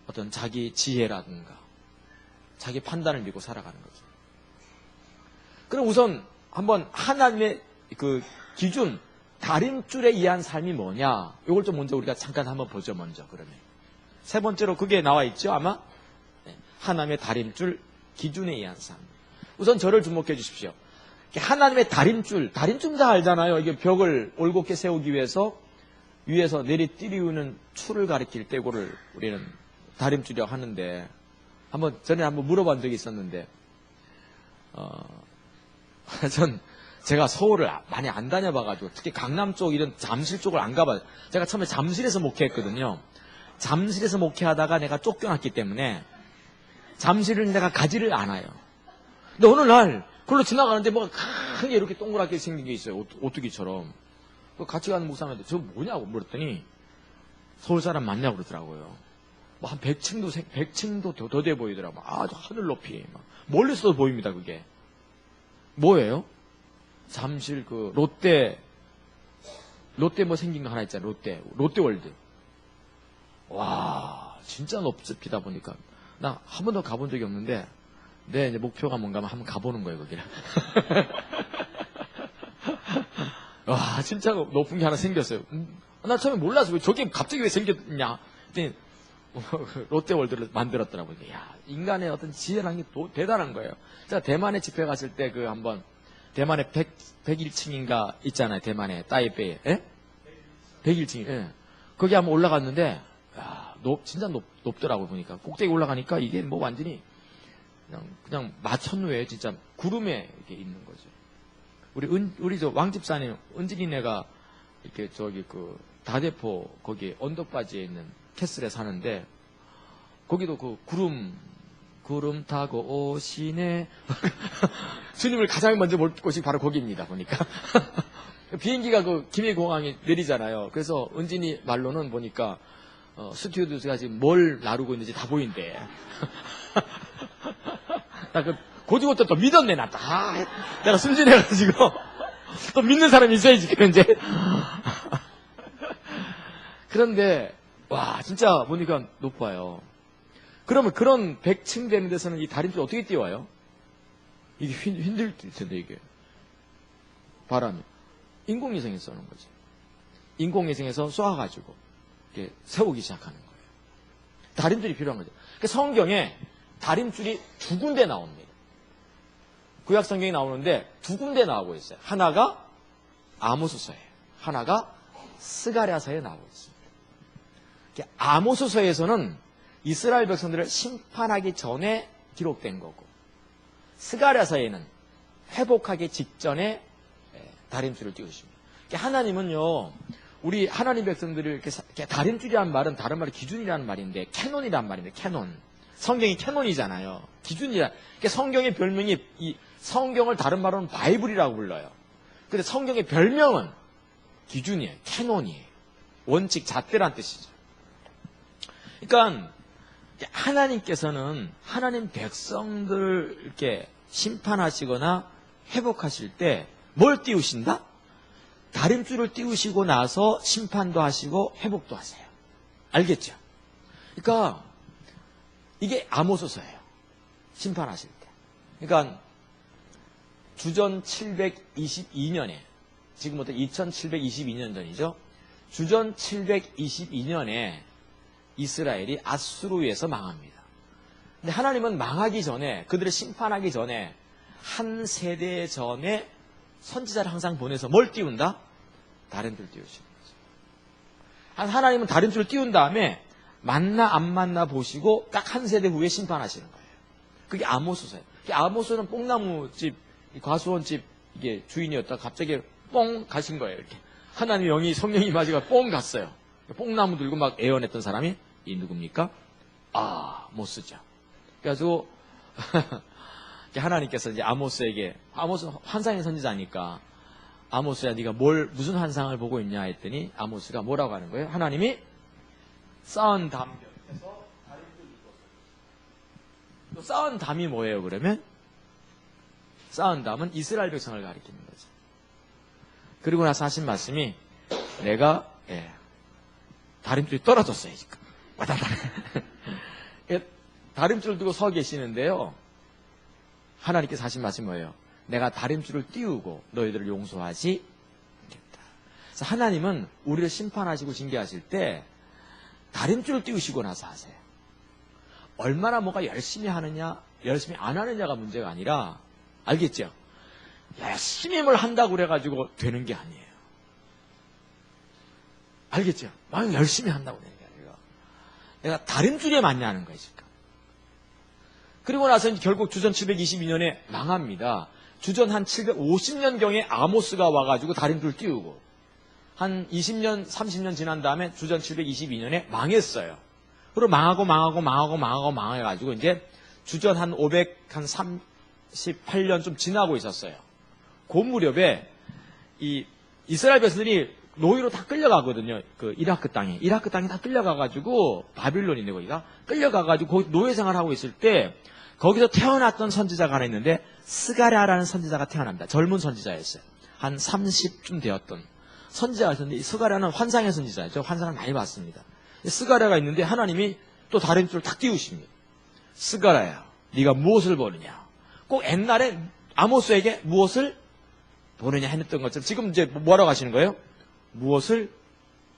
어떤 자기 지혜라든가 자기 판단을 믿고 살아가는 거죠. 그럼 우선 한번 하나님의 그 기준, 다림줄에 의한 삶이 뭐냐, 이걸 좀 먼저 우리가 잠깐 한번 보죠. 먼저 그러면 세 번째로 그게 나와 있죠 아마. 하나님의 다림줄, 기준에 의한 삶. 우선 저를 주목해 주십시오. 하나님의 다림줄 다 알잖아요. 이게 벽을 올곧게 세우기 위해서 위에서 내리띄우는 줄을 가리킬 때 그거를 우리는 다림줄이라고 하는데, 전에 한번 물어본 적이 있었는데, 제가 서울을 많이 안 다녀봐가지고, 특히 강남 쪽 이런 잠실 쪽을 안 가봐요. 제가 처음에 잠실에서 목회했거든요. 잠실에서 목회하다가 내가 쫓겨났기 때문에 잠실을 내가 가지를 않아요. 근데 어느 날 그걸로 지나가는데 뭐가 크게 이렇게 동그랗게 생긴 게 있어요. 오뚜기처럼. 같이 가는 목사님한테 저거 뭐냐고 물었더니 서울 사람 맞냐고 그러더라고요. 뭐 한 100층도 더 돼 보이더라고요. 아주 하늘 높이. 막 멀리서도 보입니다, 그게. 뭐예요? 잠실 그 롯데 뭐 생긴 거 하나 있잖아요. 롯데월드. 와, 진짜 높습니다 보니까. 나 한 번도 가본 적이 없는데, 내 이제 목표가 뭔가 하면 한번 가보는 거예요, 거기를. 와, 진짜 높은 게 하나 생겼어요. 나 처음에 몰랐어요. 저게 갑자기 왜 생겼냐. 그랬더니 롯데월드를 만들었더라고요. 야, 인간의 어떤 지혜라는 게 대단한 거예요. 제가 대만에 집회 갔을 때 한번 대만에 101층인가 있잖아요. 대만에 따이베이에. 예? 101층. 예. 거기 한번 올라갔는데, 야, 진짜 높더라고요. 보니까 꼭대기 올라가니까 이게 뭐 완전히 그냥 마천루에 진짜 구름에 이렇게 있는 거죠. 우리 저 왕집사님 은진이네가 이렇게 저기 그 다대포 거기 언덕바지에 있는 캐슬에 사는데, 거기도 그 구름 타고 오시네. 주님을 가장 먼저 볼 곳이 바로 거기입니다, 보니까. 비행기가 그 김해공항에 내리잖아요. 그래서 은진이 말로는 보니까 스튜어디스가 지금 뭘 나르고 있는지 다 보인대. 나 고지고또 또 믿었네, 나. 내가 순진해가지고. 또 믿는 사람이 있어야지, 이제. 그런데, 와, 진짜 보니까 높아요. 그러면 그런 100층 되는 데서는 이 다림줄 어떻게 띄워요? 이게 힘들 텐데, 이게. 바람이. 인공위성에 쏘는 거지. 인공위성에서 쏴가지고, 이렇게 세우기 시작하는 거예요. 다림줄이 필요한 거죠. 그러니까 성경에 다림줄이 두 군데 나옵니다. 구약 성경이 나오는데 두 군데 나오고 있어요. 하나가 아모스서예요. 하나가 스가랴서에 나오고 있습니다. 아모스서에서는 이스라엘 백성들을 심판하기 전에 기록된 거고, 스가랴서에는 회복하기 직전에 다림줄을 띄우십니다. 하나님은요, 우리 하나님 백성들을 이렇게 다림줄이라는 말은 다른 말로 기준이라는 말인데, 캐논이라는 말인데, 캐논. 성경이 캐논이잖아요. 기준이라. 성경의 별명이, 이 성경을 다른 말로는 바이블이라고 불러요. 근데 성경의 별명은 기준이에요. 캐논이에요. 원칙, 잣대란 뜻이죠. 그러니까 하나님께서는 하나님 백성들을 이렇게 심판하시거나 회복하실 때 뭘 띄우신다? 다림줄을 띄우시고 나서 심판도 하시고 회복도 하세요. 알겠죠? 그러니까 이게 아모스서예요. 심판하실 때. 그러니까 주전 722년에, 지금부터 2722년 전이죠. 주전 722년에 이스라엘이 아수르에서 망합니다. 근데 하나님은 망하기 전에, 그들을 심판하기 전에 한 세대 전에 선지자를 항상 보내서 뭘 띄운다? 다림줄 띄우시는 거죠. 하나님은 다림줄을 띄운 다음에 만나 안 만나 보시고 딱 한 세대 후에 심판하시는 거예요. 그게 아모스서예요. 아모스는 뽕나무집, 과수원집 이게 주인이었다 갑자기 뽕 가신 거예요. 이렇게 하나님 영이 성령이 임하시고 뽕 갔어요. 뽕나무 들고 막 애원했던 사람이 이 누굽니까? 못 쓰죠. 그래가지고 하나님께서 이제 아모스에게, 아모스 환상의 선지자니까, 아모스야 네가 무슨 환상을 보고 있냐 했더니 아모스가 뭐라고 하는 거예요? 하나님이 쌓은 담 곁에서 다림줄을 띄웠어요. 또 쌓은 담이 뭐예요? 그러면 쌓은 담은 이스라엘 백성을 가리키는 거죠. 그리고 나서 하신 말씀이 내가 다림줄이 떨어졌어요. 지금 다림줄을 두고 서 계시는데요. 하나님께서 하신 말씀이 뭐예요? 내가 다림줄을 띄우고 너희들을 용서하지 않겠다. 그래서 하나님은 우리를 심판하시고 징계하실 때 다림줄을 띄우시고 나서 하세요. 얼마나 뭐가 열심히 하느냐, 열심히 안 하느냐가 문제가 아니라, 알겠죠? 열심히 뭘 한다고 그래가지고 되는 게 아니에요. 알겠죠? 막 열심히 한다고 되는 게 아니라 내가 다림줄에 맞냐는 거예요, 지금. 그리고 나서 결국 주전 722년에 망합니다. 주전 한 750년경에 아모스가 와가지고 다림줄 띄우고 한 20년, 30년 지난 다음에 주전 722년에 망했어요. 그리고 망해가지고 이제 주전 한 538년 좀 지나고 있었어요. 그 무렵에 이 이스라엘 백성들이 노예로 다 끌려가거든요. 그 이라크 땅에 다 끌려가가지고 바빌론인데 거기가 끌려가가지고 거기 노예 생활하고 있을 때 거기서 태어났던 선지자가 하나 있는데 스가랴라는 선지자가 태어납니다. 젊은 선지자였어요. 한 30쯤 되었던 선지자가 있었는데 이 스가랴는 환상의 선지자였죠. 환상을 많이 봤습니다. 스가랴가 있는데 하나님이 또 다림줄을 탁 띄우십니다. 스가랴야, 네가 무엇을 보느냐? 꼭 옛날에 아모스에게 무엇을 보느냐 했던 것처럼 지금 이제 뭐라고 하시는 거예요? 무엇을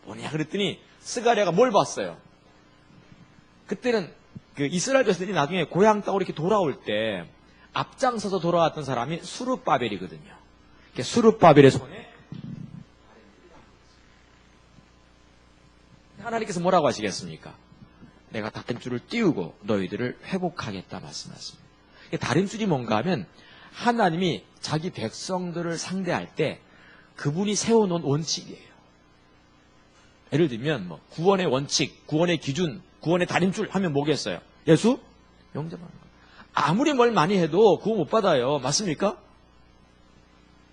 보느냐 그랬더니 스가랴가 뭘 봤어요? 그때는 그 이스라엘 백성들이 나중에 고향 땅으로 이렇게 돌아올 때 앞장서서 돌아왔던 사람이 수르바벨이거든요. 수르바벨의 손에 하나님께서 뭐라고 하시겠습니까? 내가 다림줄을 띄우고 너희들을 회복하겠다 말씀하십니다. 다림줄이 뭔가 하면 하나님이 자기 백성들을 상대할 때 그분이 세워놓은 원칙이에요. 예를 들면 뭐 구원의 원칙, 구원의 기준, 구원의 다림줄 하면 뭐겠어요? 예수? 영접하는 거. 아무리 뭘 많이 해도 구원 못 받아요. 맞습니까?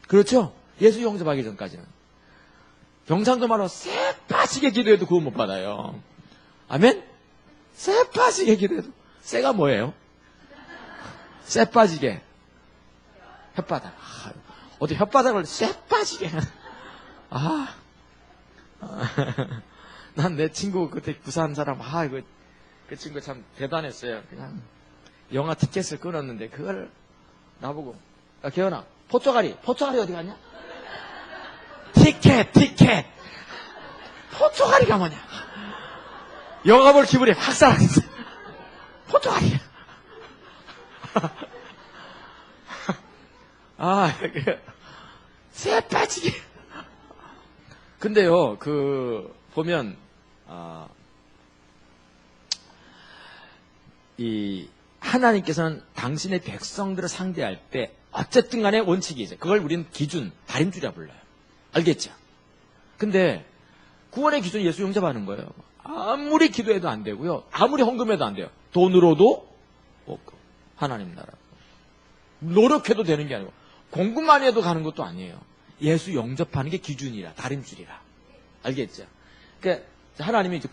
그렇죠? 예수 영접하기 전까지는. 경상도 말로 새 빠지게 기도해도 구원 못 받아요. 아멘? 새 빠지게 기도해도. 새가 뭐예요? 새 빠지게. 혓바닥. 어디 혓바닥을 새 빠지게. 난 내 친구 그때 부산 사람, 그 친구 참 대단했어요. 그냥 영화 티켓을 끊었는데 그걸 나보고, 야 개연아, 포토가리 어디 갔냐? 티켓. 포토가리가 뭐냐? 영감을 기분이 확 살아있어요. 포토아리야. 새 빠지게. 근데요, 보면, 하나님께서는 당신의 백성들을 상대할 때, 어쨌든 간에 원칙이 있어요. 그걸 우리는 기준, 다림줄이라 불러요. 알겠죠? 근데, 구원의 기준이 예수 영접하는 거예요. 아무리 기도해도 안 되고요. 아무리 헌금해도 안 돼요. 돈으로도 없고, 하나님 나라. 노력해도 되는 게 아니고, 공부만 해도 가는 것도 아니에요. 예수 영접하는 게 기준이라, 다림줄이라. 알겠죠? 그러니까 하나님이 이제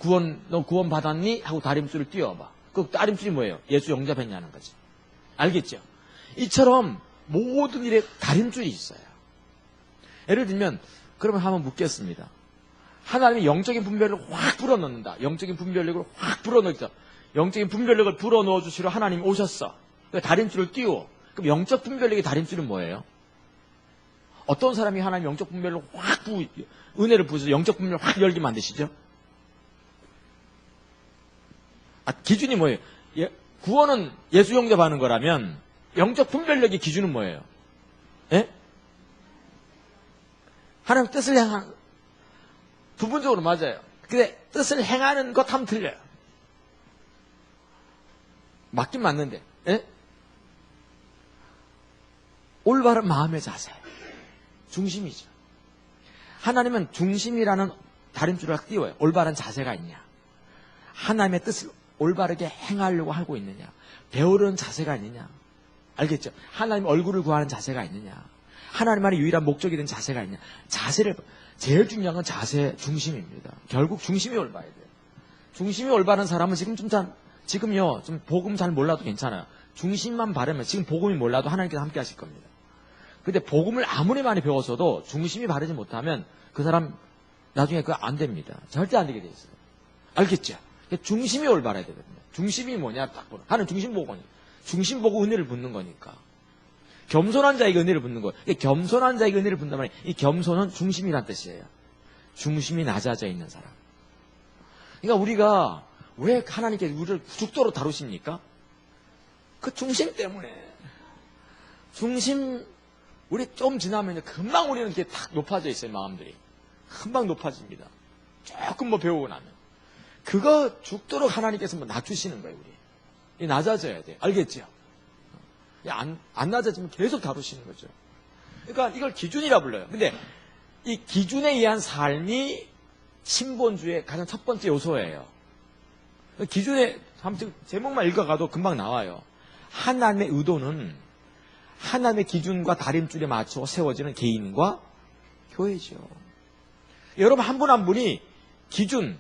너 구원 받았니? 하고 다림줄을 띄워봐. 그 다림줄이 뭐예요? 예수 영접했냐는 거지. 알겠죠? 이처럼 모든 일에 다림줄이 있어요. 예를 들면, 그러면 한번 묻겠습니다. 하나님이 영적인 분별력을 확 불어넣는다. 영적인 분별력을 확 불어넣자. 영적인 분별력을 불어넣어 주시러 하나님이 오셨어. 그러니까 다림줄을 띄워. 그럼 영적 분별력의 다림줄은 뭐예요? 어떤 사람이 하나님 영적 분별력을 확 은혜를 부으셔서 영적 분별력을 확 열게 만드시죠? 기준이 뭐예요? 구원은 예수 영접하는 거라면 영적 분별력의 기준은 뭐예요? 예? 하나님 뜻을 향한 부분적으로 맞아요. 근데 뜻을 행하는 것 하면 틀려요. 맞긴 맞는데, 예? 올바른 마음의 자세, 중심이죠. 하나님은 중심이라는 다림줄을 띄워요. 올바른 자세가 있냐, 하나님의 뜻을 올바르게 행하려고 하고 있느냐, 배우려는 자세가 있느냐, 알겠죠? 하나님 얼굴을 구하는 자세가 있느냐, 하나님만의 유일한 목적이 된 자세가 있느냐. 제일 중요한 건 자세, 중심입니다. 결국 중심이 올바야 돼요. 중심이 올바른 사람은 지금요, 좀 복음 잘 몰라도 괜찮아요. 중심만 바르면, 지금 복음이 몰라도 하나님께서 함께 하실 겁니다. 근데 복음을 아무리 많이 배웠어도 중심이 바르지 못하면 그 사람 나중에 그거 안 됩니다. 절대 안 되게 돼 있어요. 알겠죠? 중심이 올바라야 되거든요. 중심이 뭐냐, 딱 보라. 하나님 중심 보고, 중심 보고 은혜를 붓는 거니까. 겸손한 자에게 은혜를 붓는 거예요. 겸손한 자에게 은혜를 붓는다면 이 겸손은 중심이란 뜻이에요. 중심이 낮아져 있는 사람. 그러니까 우리가 왜 하나님께 우리를 죽도록 다루십니까? 그 중심 때문에. 중심, 우리 좀 지나면 금방 우리는 이렇게 탁 높아져 있어요, 마음들이. 금방 높아집니다. 조금 배우고 나면. 그거 죽도록 하나님께서 낮추시는 거예요, 우리. 낮아져야 돼요. 알겠죠? 안 낮아지면 계속 다루시는 거죠. 그러니까 이걸 기준이라 불러요. 근데 이 기준에 의한 삶이 신본주의 가장 첫 번째 요소예요. 기준에, 제목만 읽어가도 금방 나와요. 하나님의 의도는 하나님의 기준과 다림줄에 맞춰 세워지는 개인과 교회죠. 여러분 한 분 한 분이 기준,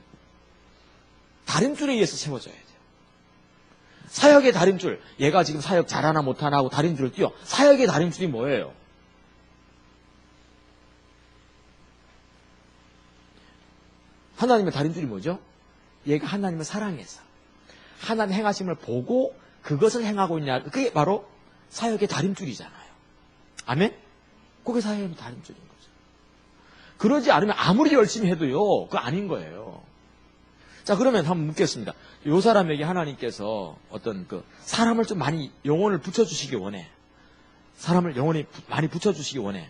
다림줄에 의해서 세워져야 돼요. 사역의 다림줄, 얘가 지금 사역 잘하나 못하나 하고 다림줄을 띄워. 사역의 다림줄이 뭐예요? 하나님의 다림줄이 뭐죠? 얘가 하나님을 사랑해서 하나님 행하심을 보고 그것을 행하고 있냐, 그게 바로 사역의 다림줄이잖아요. 아멘? 그게 사역의 다림줄인 거죠. 그러지 않으면 아무리 열심히 해도요, 그거 아닌 거예요. 자, 그러면 한번 묻겠습니다. 요 사람에게 하나님께서 어떤 사람을 좀 많이 영혼을 붙여주시기 원해. 사람을 영혼이 많이 붙여주시기 원해.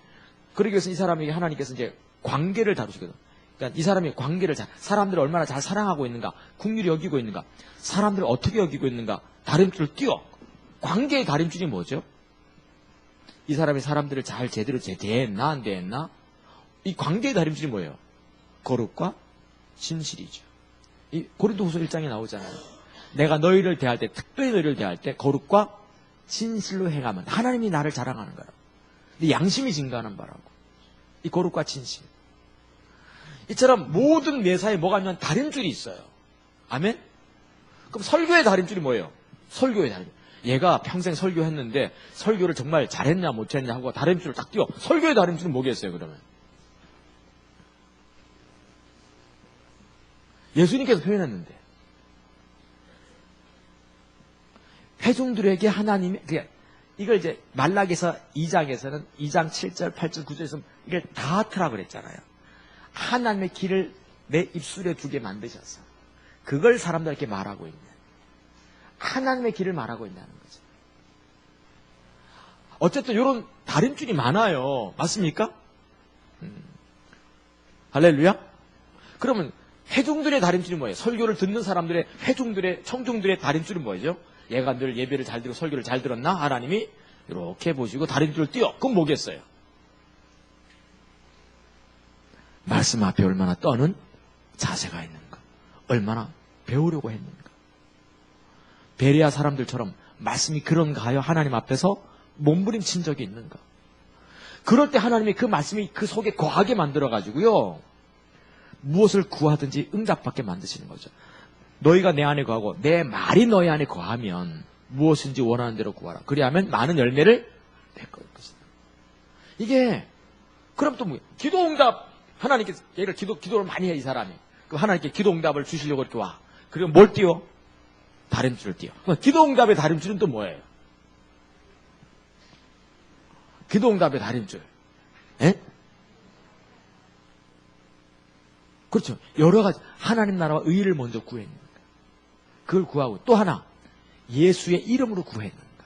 그러기 위해서 이 사람에게 하나님께서 이제 관계를 다루시거든. 그러니까 이 사람이 관계를 사람들을 얼마나 잘 사랑하고 있는가, 긍휼히 여기고 있는가, 사람들을 어떻게 여기고 있는가, 다림줄을 띄워. 관계의 다림줄이 뭐죠? 이 사람이 사람들을 잘 제대로 대했나, 안 대했나? 이 관계의 다림줄이 뭐예요? 거룩과 진실이죠. 이 고린도후서 1장에 나오잖아요. 내가 너희를 대할 때, 특별히 너희를 대할 때 거룩과 진실로 행하면 하나님이 나를 자랑하는 거라고. 근데 양심이 증가하는 바라고. 이 거룩과 진실. 이처럼 모든 매사에 뭐가 있냐면 다림줄이 있어요. 아멘? 그럼 설교의 다림줄이 뭐예요? 설교의 다림줄. 얘가 평생 설교했는데 설교를 정말 잘했냐 못했냐 하고 다림줄을 딱 띄워. 설교의 다림줄은 뭐겠어요, 그러면? 예수님께서 표현했는데 회중들에게 하나님이, 이걸 이제 말라기서 2장에서는 2장 7절, 8절, 9절에서 이걸 다 하트라 그랬잖아요. 하나님의 길을 내 입술에 두게 만드셨어. 그걸 사람들에게 말하고 있는, 하나님의 길을 말하고 있다는 거죠. 어쨌든 이런 다림줄이 많아요. 맞습니까? 할렐루야? 그러면 회중들의 다림줄이 뭐예요? 설교를 듣는 사람들의, 회중들의, 청중들의 다림줄은 뭐죠? 얘가 늘 예배를 잘 들고 설교를 잘 들었나? 하나님이 이렇게 보시고 다림줄을 띄워. 그럼 뭐겠어요? 말씀 앞에 얼마나 떠는 자세가 있는가? 얼마나 배우려고 했는가? 베레아 사람들처럼 말씀이 그런가요? 하나님 앞에서 몸부림친 적이 있는가? 그럴 때 하나님이 그 말씀이 그 속에 거하게 만들어가지고요, 무엇을 구하든지 응답받게 만드시는 거죠. 너희가 내 안에 거하고 내 말이 너희 안에 거하면 무엇인지 원하는 대로 구하라. 그리하면 많은 열매를 맺을 것이다. 이게 그럼 또 뭐 기도 응답, 하나님께서 얘를 기도를 많이 해, 이 사람이. 그럼 하나님께 기도 응답을 주시려고 이렇게 와. 그리고 뭘 띄워? 다림줄을 띄워. 그럼 기도 응답의 다림줄은 또 뭐예요? 기도 응답의 다림줄. 예? 그렇죠. 여러 가지. 하나님 나라와 의를 먼저 구했는가. 그걸 구하고 또 하나, 예수의 이름으로 구했는가.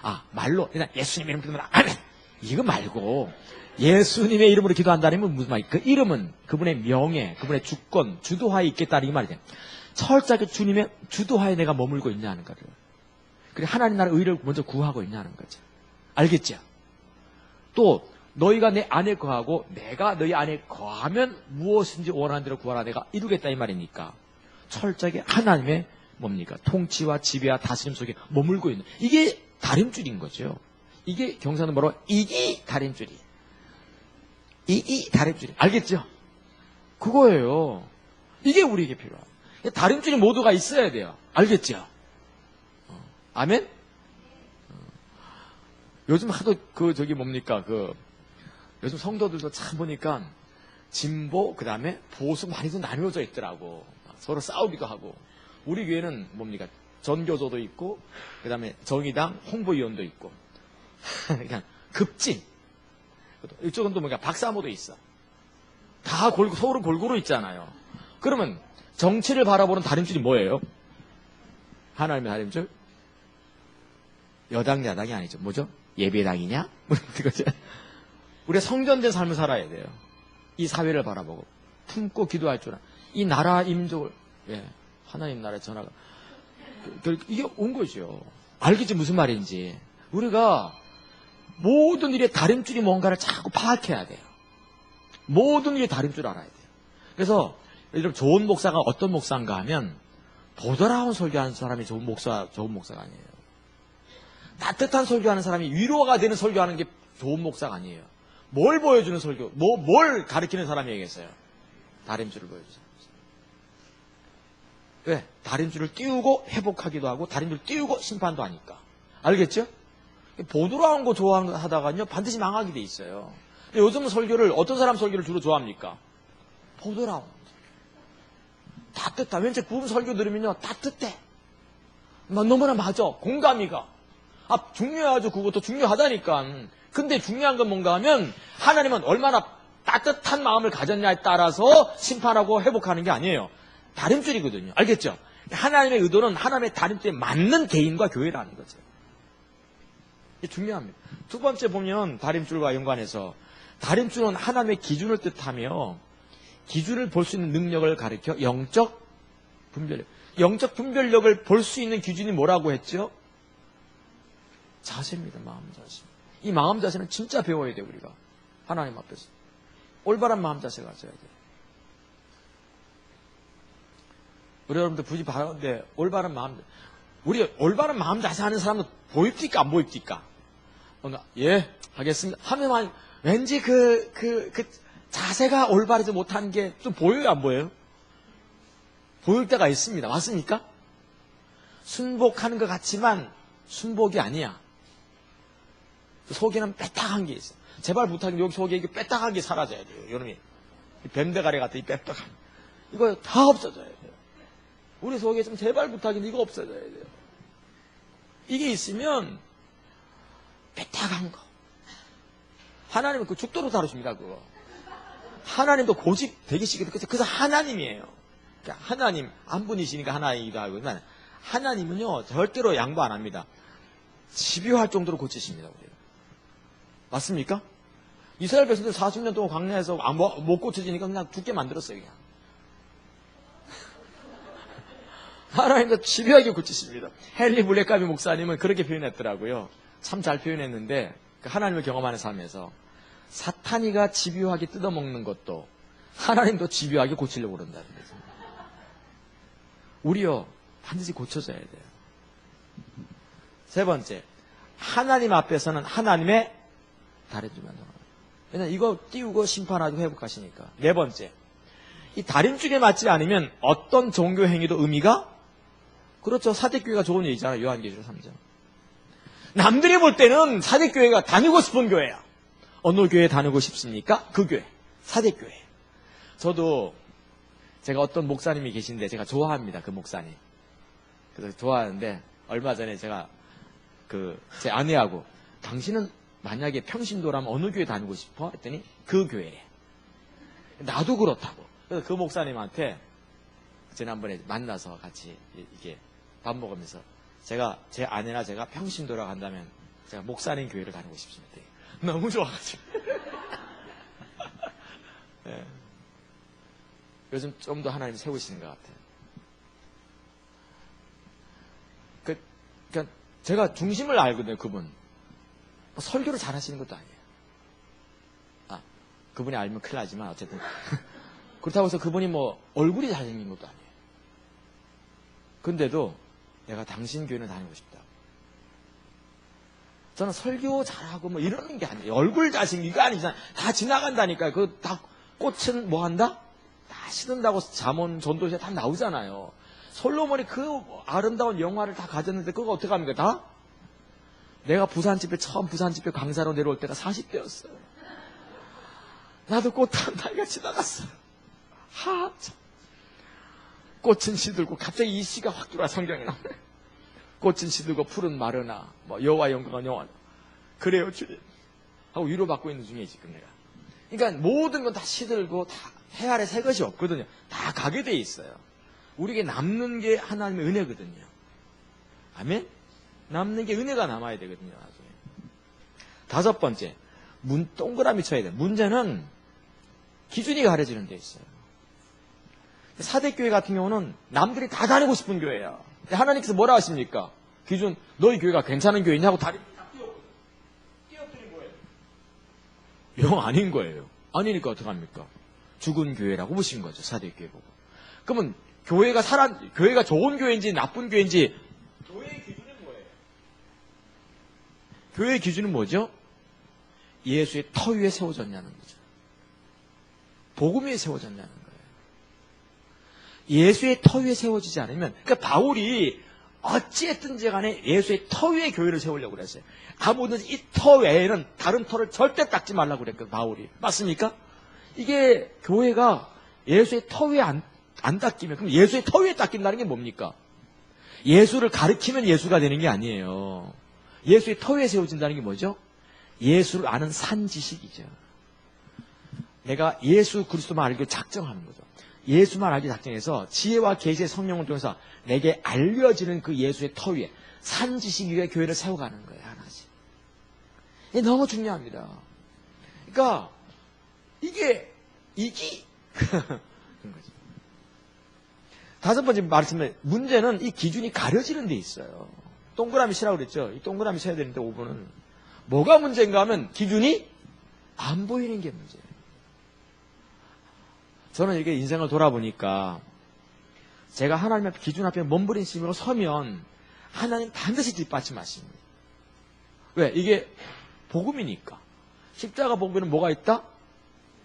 아, 말로 그냥 예수님 이름 기도하라. 아멘. 이거 말고 예수님의 이름으로 기도한다면 무슨 말이에요? 그 이름은 그분의 명예, 그분의 주권, 주도하에 있겠다는 이 말이죠. 철저하게 주님의 주도하에 내가 머물고 있냐는 거예요. 그리고 하나님 나라의 의를 먼저 구하고 있냐는 거죠. 알겠죠? 또 너희가 내 안에 거하고 내가 너희 안에 거하면 무엇인지 원하는 대로 구하라. 내가 이루겠다 이 말이니까 철저하게 하나님의 뭡니까? 통치와 지배와 다스림 속에 머물고 있는, 이게 다림줄인 거죠. 이게 경상도 뭐라고? 이기 다림줄이. 이기 다림줄이. 알겠죠? 그거예요. 이게 우리에게 필요합니다. 다림줄이 모두가 있어야 돼요. 알겠죠? 아멘? 요즘 하도 요즘 성도들도 참 보니까 진보, 그 다음에 보수 많이도 나뉘어져 있더라고. 서로 싸우기도 하고. 우리 교회는 뭡니까? 전교조도 있고, 그 다음에 정의당 홍보위원도 있고. 그냥 급진. 이쪽은 또 뭔가 박사모도 있어. 다 서로 골고루 있잖아요. 그러면 정치를 바라보는 다림줄이 뭐예요? 하나님의 다림줄? 여당, 야당이 아니죠. 뭐죠? 예배당이냐? 그거죠. 우리가 성전된 삶을 살아야 돼요. 이 사회를 바라보고 품고 기도할 줄 아는 이 나라 임족을, 예, 하나님 나라의 전화가 이게 온 거죠. 알겠지 무슨 말인지. 우리가 모든 일의 다림줄이 뭔가를 자꾸 파악해야 돼요. 모든 일의 다림줄 알아야 돼요. 그래서 여러분, 좋은 목사가 어떤 목사인가 하면 보드라운 설교하는 사람이 좋은 목사가 아니에요. 따뜻한 설교하는 사람이 위로가 되는 설교하는 게 좋은 목사가 아니에요. 뭘 보여주는 설교, 뭘 가르치는 사람이겠어요? 다림줄을 보여주세요. 왜? 다림줄을 띄우고 회복하기도 하고 다림줄을 띄우고 심판도 하니까. 알겠죠? 보드라운 거 좋아하다가요 반드시 망하게 돼 있어요. 근데 요즘은 어떤 사람 설교를 주로 좋아합니까? 보드라운. 따뜻한. 왠지 구음 설교 들으면요 따뜻해. 너무나 맞아. 공감이 가. 중요하죠. 그것도 중요하다니까. 근데 중요한 건 뭔가 하면 하나님은 얼마나 따뜻한 마음을 가졌냐에 따라서 심판하고 회복하는 게 아니에요. 다림줄이거든요. 알겠죠? 하나님의 의도는 하나님의 다림줄에 맞는 개인과 교회라는 거죠. 이게 중요합니다. 두 번째 보면 다림줄과 연관해서 다림줄은 하나님의 기준을 뜻하며 기준을 볼 수 있는 능력을 가리켜 영적 분별력. 영적 분별력을 볼 수 있는 기준이 뭐라고 했죠? 자세입니다. 마음 자세. 이 마음 자세는 진짜 배워야 돼요. 우리가 하나님 앞에서 올바른 마음 자세 가져야 돼요. 우리 여러분들 굳이 바라는데 올바른 마음, 우리 올바른 마음 자세 하는 사람은 보입니까 안 보입니까? 예 하겠습니다 하면 왠지 그 자세가 올바르지 못한 게 좀 보여요 안 보여요? 보일 때가 있습니다. 맞습니까? 순복하는 것 같지만 순복이 아니야. 속에는 빼딱한 게 있어. 제발 부탁인데 여기 속에 이게 빼딱한 게 사라져야 돼요. 여러분이 뱀대가리 같은 이 빼딱한 이거 다 없어져야 돼요. 우리 속에 좀 제발 부탁인데 이거 없어져야 돼요. 이게 있으면 빼딱한 거. 하나님은 그 죽도록 다루십니다. 그거. 하나님도 고집 되기 싫거든요. 그래서 하나님이에요. 그러니까 하나님 한 분이시니까 하나이기도 하지만 하나님은요 절대로 양보 안 합니다. 집요할 정도로 고치십니다. 우리가. 맞습니까? 이스라엘 백성들 40년 동안 광야에서 못 고쳐지니까 그냥 죽게 만들었어요. 그냥. 하나님도 집요하게 고치십니다. 헨리 블랙가비 목사님은 그렇게 표현했더라고요. 참 잘 표현했는데 하나님을 경험하는 삶에서 사탄이가 집요하게 뜯어먹는 것도 하나님도 집요하게 고치려고 그런다는 거죠. 우리요 반드시 고쳐져야 돼요. 세 번째, 하나님 앞에서는 하나님의 다림줄만 정합니다. 왜냐면 이거 띄우고 심판하고 회복하시니까. 네 번째, 이 다림줄에 맞지 않으면 어떤 종교 행위도 의미가 그렇죠. 사대교회가 좋은 얘기잖아요. 요한계시록 3장. 남들이 볼 때는 사대교회가 다니고 싶은 교회야. 어느 교회 다니고 싶습니까? 그 교회. 사대교회. 저도 제가 어떤 목사님이 계신데 제가 좋아합니다. 그 목사님. 그래서 좋아하는데 얼마 전에 제가 제 아내하고 당신은 만약에 평신도라면 어느 교회 다니고 싶어? 했더니 그 교회에. 나도 그렇다고. 그래서 그 목사님한테 지난번에 만나서 같이 이게 밥 먹으면서 제 아내나 제가 평신도라 간다면 제가 목사님 교회를 다니고 싶습니다. 너무 좋아가지고. 네. 요즘 좀 더 하나님 세우시는 것 같아요. 그러니까 제가 중심을 알거든요, 그분. 설교를 잘 하시는 것도 아니에요. 그분이 알면 큰일 나지만 어쨌든. 그렇다고 해서 그분이 얼굴이 잘생긴 것도 아니에요. 근데도 내가 당신 교회는 다니고 싶다. 저는 설교 잘하고 이러는 게 아니에요. 얼굴 잘생긴 게 아니잖아요. 다 지나간다니까요. 다 꽃은 뭐 한다? 다 시든다고 잠언 전도시에 다 나오잖아요. 솔로몬이 그 아름다운 영화를 다 가졌는데 그거 어떻게 합니까? 다? 내가 처음 부산집회 강사로 내려올 때가 40대였어요. 나도 꽃한 나이가 지나갔어. 참. 꽃은 시들고 갑자기 이 시가 확 들어와 성경에 나오네. 꽃은 시들고 푸른 마르나 여호와 영광은 영원. 그래요 주님. 하고 위로받고 있는 중에 지금 내가. 그러니까 모든 건 다 시들고 다 해 아래 새 것이 없거든요. 다 가게 돼 있어요. 우리에게 남는 게 하나님의 은혜거든요. 아멘? 남는 게 은혜가 남아야 되거든요. 나중에. 다섯 번째, 동그라미 쳐야 돼요. 문제는 기준이 가려지는 데 있어요. 사대교회 같은 경우는 남들이 다 다니고 싶은 교회야. 하나님께서 뭐라 하십니까? 기준, 너희 교회가 괜찮은 교회냐고 다리 딱 띄워드린 거예요. 영 아닌 거예요. 아니니까 어떡합니까? 죽은 교회라고 보신 거죠. 사대교회 보고. 그러면 교회가 좋은 교회인지 나쁜 교회인지 교회의 기준은 뭐예요? 교회의 기준은 뭐죠? 예수의 터 위에 세워졌냐는 거죠. 복음 위에 세워졌냐는 거예요. 예수의 터 위에 세워지지 않으면, 그러니까 바울이 어찌했든지 간에 예수의 터 위에 교회를 세우려고 그랬어요. 아무든지 이 터 외에는 다른 터를 절대 닦지 말라고 그랬거든요, 바울이. 맞습니까? 이게 교회가 예수의 터 위에 안 닦이면, 그럼 예수의 터 위에 닦인다는 게 뭡니까? 예수를 가르치면 예수가 되는 게 아니에요. 예수의 터 위에 세워진다는 게 뭐죠? 예수를 아는 산지식이죠. 내가 예수 그리스도만 알기로 작정하는 거죠. 예수만 알기 작정해서 지혜와 계시의 성령을 통해서 내게 알려지는 그 예수의 터 위에 산지식 위에 교회를 세워가는 거예요. 하나씩. 이게 너무 중요합니다. 그러니까 이게 그런 거죠. 다섯 번째 말씀은 문제는 이 기준이 가려지는 데 있어요. 동그라미 치라고 그랬죠. 이 동그라미 쳐야 되는데 5번은 뭐가 문제인가 하면 기준이 안 보이는 게 문제예요. 저는 이게 인생을 돌아보니까 제가 하나님 앞에 기준 앞에 몸부림치고 서면 하나님 반드시 뒷받침하십니다. 왜? 이게 복음이니까. 십자가 복음에는 뭐가 있다?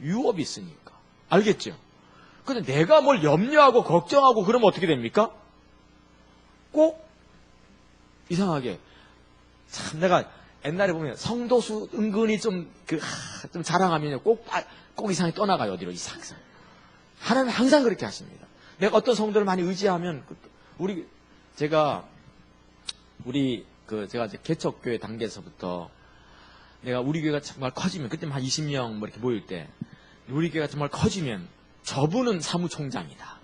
유업이 있으니까. 알겠죠? 근데 내가 뭘 염려하고 걱정하고 그러면 어떻게 됩니까? 꼭 이상하게 참 내가 옛날에 보면 성도수 은근히 좀 자랑하면 꼭 이상하게 떠나가요. 어디로 이상하게. 하나님은 항상 그렇게 하십니다. 내가 어떤 성도를 많이 의지하면 제가 이제 개척교회 단계에서부터 내가 우리 교회가 정말 커지면 그때 한 20명 이렇게 모일 때 우리 교회가 정말 커지면 저분은 사무총장이다.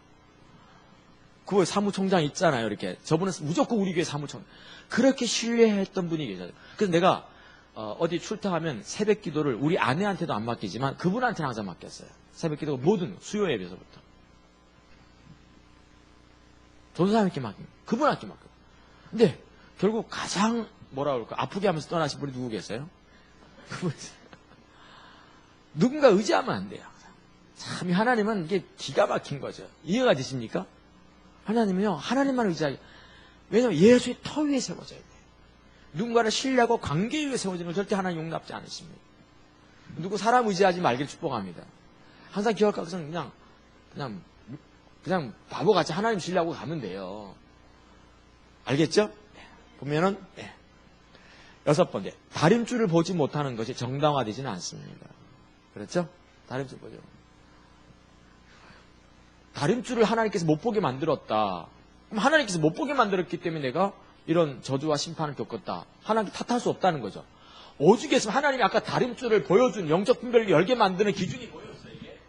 그 사무총장 있잖아요. 이렇게. 저분은 무조건 우리 교회 사무총장. 그렇게 신뢰했던 분이 계셔요. 그래서 내가 어디 출타하면 새벽 기도를 우리 아내한테도 안 맡기지만 그분한테는 항상 맡겼어요. 새벽 기도가 모든 수요 예배에서부터. 전도사님께 맡깁니다. 그분한테 맡겨요. 근데 결국 가장 뭐라 그럴까 아프게 하면서 떠나신 분이 누구 계세요? 그분이 누군가 의지하면 안 돼요. 참 하나님은 이게 기가 막힌 거죠. 이해가 되십니까? 하나님은요 하나님만 의지하게. 왜냐하면 예수의 터 위에 세워져야 돼요. 누군가를 신뢰하고 관계 위에 세워지는 걸 절대 하나님 용납지 않으십니다. 누구 사람 의지하지 말기를 축복합니다. 항상 기억할 것은 그냥 바보같이 하나님 신뢰하고 가면 돼요. 알겠죠? 보면은 6번째 다림줄을 보지 못하는 것이 정당화되지는 않습니다. 그렇죠? 다림줄 보죠. 다림줄을 하나님께서 못 보게 만들었다. 그럼 하나님께서 못 보게 만들었기 때문에 내가 이런 저주와 심판을 겪었다. 하나님께 탓할 수 없다는 거죠. 오죽했으면 하나님이 아까 다림줄을 보여준 영적 분별을 열게 만드는 기준이 뭐였어요? 이게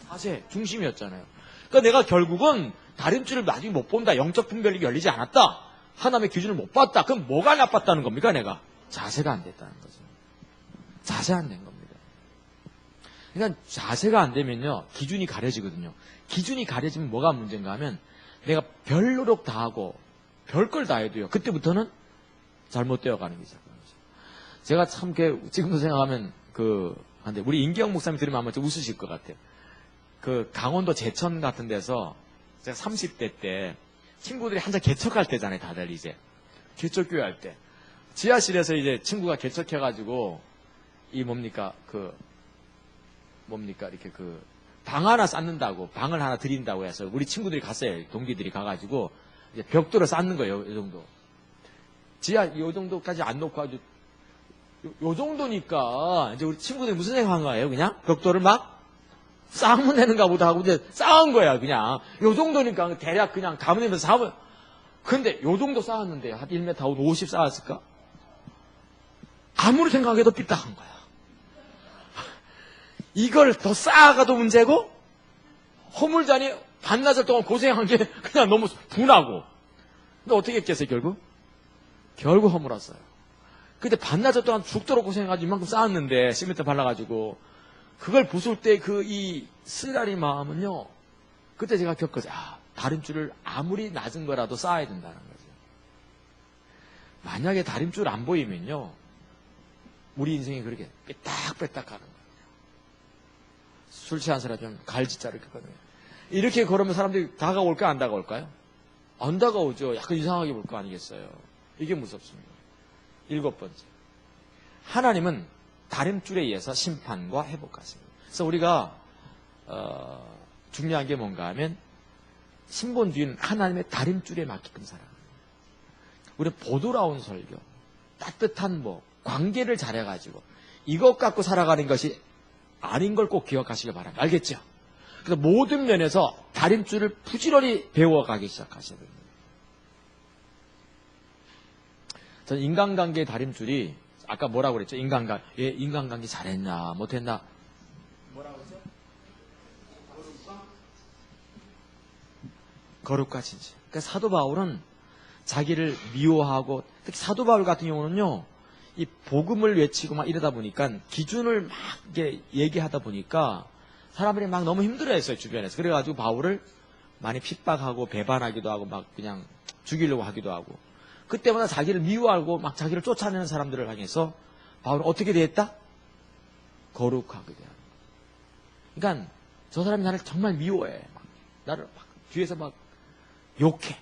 사세 중심이었잖아요. 그러니까 내가 결국은 다림줄을 나중에 못 본다. 영적 분별이 열리지 않았다. 하나님의 기준을 못 봤다. 그럼 뭐가 나빴다는 겁니까? 내가 자세가 안 됐다는 거죠. 자세가 안 된 겁니다. 그러니까 자세가 안 되면요 기준이 가려지거든요. 기준이 가려지면 뭐가 문제인가 하면 내가 별 노력 다 하고 별걸 다 해도요 그때부터는 잘못되어 가는 게 시작합니다. 제가 참 지금도 생각하면 근데 우리 임기영 목사님 들으면 아마 좀 웃으실 것 같아요. 강원도 제천 같은 데서 제가 30대 때 친구들이 한참 개척할 때잖아요. 다들 이제 개척교회 할 때 지하실에서 이제 친구가 개척해가지고 이렇게 방 하나 쌓는다고 방을 하나 드린다고 해서 우리 친구들이 갔어요. 동기들이 가가지고 이제 벽돌을 쌓는 거예요. 이 정도 요 정도까지 안 놓고 아주 요 정도니까 이제 우리 친구들이 무슨 생각한 거예요? 그냥 벽돌을 막 쌓으면 되는가 보다 하고 이제 쌓은 거야. 그냥 요 정도니까 대략 그냥 가문이면서 쌓으면. 근데 요 정도 쌓았는데 한 1m 50 쌓았을까? 아무리 생각해도 삐딱한 거야. 이걸 더 쌓아가도 문제고 허물자니 반나절 동안 고생한 게 그냥 너무 분하고. 근데 어떻게 했겠어요 결국 허물었어요. 근데 반나절 동안 죽도록 고생해가지고 이만큼 쌓았는데 시멘트 발라가지고 그걸 부술 때 이 쓰라리 마음은요 그때 제가 겪었어요. 다림줄을 아무리 낮은 거라도 쌓아야 된다는 거죠. 만약에 다림줄 안 보이면요 우리 인생이 그렇게 빼딱빼딱 가는 거예요. 술 취한 사람은 갈지자를 긋거든요. 이렇게 걸으면 사람들이 다가올까요? 안 다가올까요? 안 다가오죠. 약간 이상하게 볼 거 아니겠어요. 이게 무섭습니다. 7번째 하나님은 다림줄에 의해서 심판과 회복하십니다. 그래서 우리가 중요한 게 뭔가 하면 신본 뒤는 하나님의 다림줄에 맡기는 사람. 우리는 보도라운 설교, 따뜻한 관계를 잘해가지고 이것 갖고 살아가는 것이 아닌 걸 꼭 기억하시기 바랍니다. 알겠죠? 그래서 모든 면에서 다림줄을 부지런히 배워가기 시작하셔야 됩니다. 저는 인간관계의 다림줄이 아까 뭐라고 그랬죠? 인간관계 잘했나 못했나? 뭐라고 그랬죠? 거룩과 진실. 그러니까 사도 바울은 자기를 미워하고 특히 사도 바울 같은 경우는요. 이 복음을 외치고 막 이러다 보니까 기준을 막 이게 얘기하다 보니까 사람들이 막 너무 힘들어했어요. 주변에서. 그래가지고 바울을 많이 핍박하고 배반하기도 하고 막 그냥 죽이려고 하기도 하고 그때마다 자기를 미워하고 막 자기를 쫓아내는 사람들을 향해서 바울은 어떻게 됐다? 거룩하게 되는 거예요. 그러니까 저 사람이 나를 정말 미워해. 나를 막 뒤에서 막 욕해.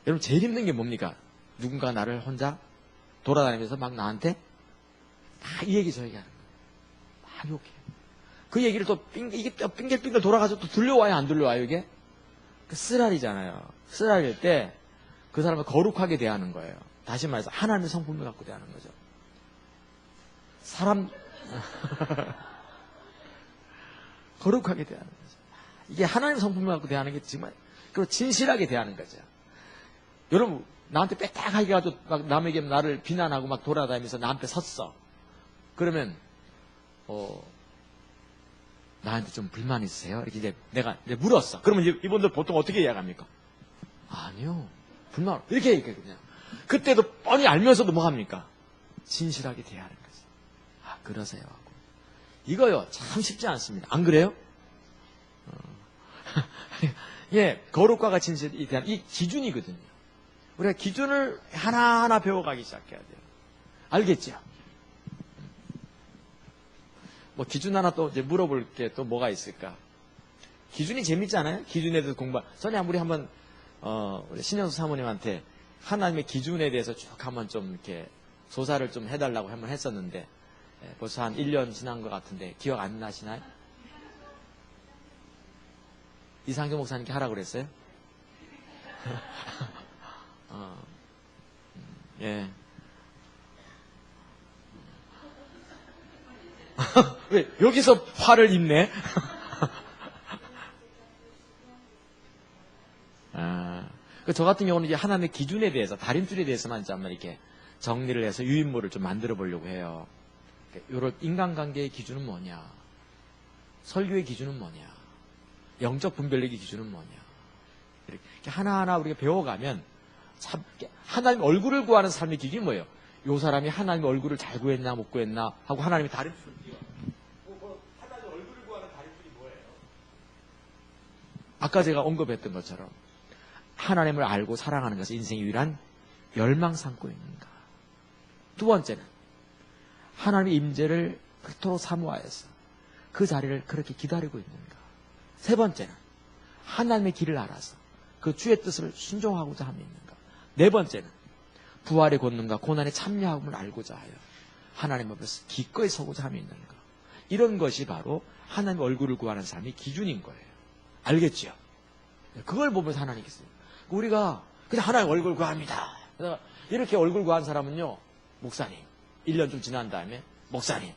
여러분 제일 힘든 게 뭡니까? 누군가 나를 혼자 돌아다니면서 막 나한테 다 이 얘기 저 얘기 하는 거예요. 막 욕해. 그 얘기를 또 이게 빙글빙글 돌아가서 또 들려와요 안 들려와요 이게? 그 쓰라리잖아요. 쓰라릴 때 그 사람을 거룩하게 대하는 거예요. 다시 말해서 하나님의 성품을 갖고 대하는 거죠. 사람 거룩하게 대하는 거죠. 이게 하나님의 성품을 갖고 대하는 게 정말 그리고 진실하게 대하는 거죠. 여러분 나한테 빼딱하게 가지고 막 남에게 나를 비난하고 막 돌아다니면서 나한테 섰어. 그러면 나한테 좀 불만 있으세요? 이렇게 이제 내가 이제 물었어. 그러면 이분들 보통 어떻게 이야기합니까? 아니요. 불만, 이렇게 얘기해요, 그냥. 그때도 뻔히 알면서도 뭐 합니까? 진실하게 대하는 거지. 아, 그러세요. 하고. 이거요, 참 쉽지 않습니다. 안 그래요? 예, 거룩과가 진실에 대한 이 기준이거든요. 우리가 기준을 하나하나 배워가기 시작해야 돼요. 알겠죠? 뭐 기준 하나 또 이제 물어볼 게 또 뭐가 있을까? 기준이 재밌잖아요? 기준에 대해서 공부. 전에 우리 한번 우리 신현수 사모님한테 하나님의 기준에 대해서 쭉 한번 좀 이렇게 조사를 좀 해달라고 한번 했었는데 벌써 한 1년 지난 것 같은데 기억 안 나시나요? 이상경 목사님께 하라고 그랬어요? 예. 왜 여기서 화를 입네? 저 같은 경우는 이제 하나님의 기준에 대해서, 다림줄에 대해서만 이렇게 정리를 해서 유인물을 좀 만들어 보려고 해요. 요런 인간관계의 기준은 뭐냐? 설교의 기준은 뭐냐? 영적 분별력의 기준은 뭐냐? 이렇게 하나하나 우리가 배워가면 참 하나님 얼굴을 구하는 삶의 기준이 뭐예요? 요 사람이 하나님 얼굴을 잘 구했나 못 구했나 하고 하나님의 다림줄을 띄워. 하나님 얼굴을 구하는 다림줄이 뭐예요? 아까 제가 언급했던 것처럼 하나님을 알고 사랑하는 것이 인생의 유일한 열망 삼고 있는가. 두 번째는 하나님의 임재를 그토록 사모하여서 그 자리를 그렇게 기다리고 있는가. 세 번째는 하나님의 길을 알아서 그 주의 뜻을 순종하고자 함이 있는가. 네 번째는 부활의 권능과 고난의 참여함을 알고자 하여 하나님 앞에서 기꺼이 서고자 함이 있는가. 이런 것이 바로 하나님의 얼굴을 구하는 삶의 기준인 거예요. 알겠죠? 그걸 보면서 하나님께서 우리가 그냥 하나님 얼굴 구합니다. 이렇게 얼굴 구한 사람은요, 목사님 1년 좀 지난 다음에 목사님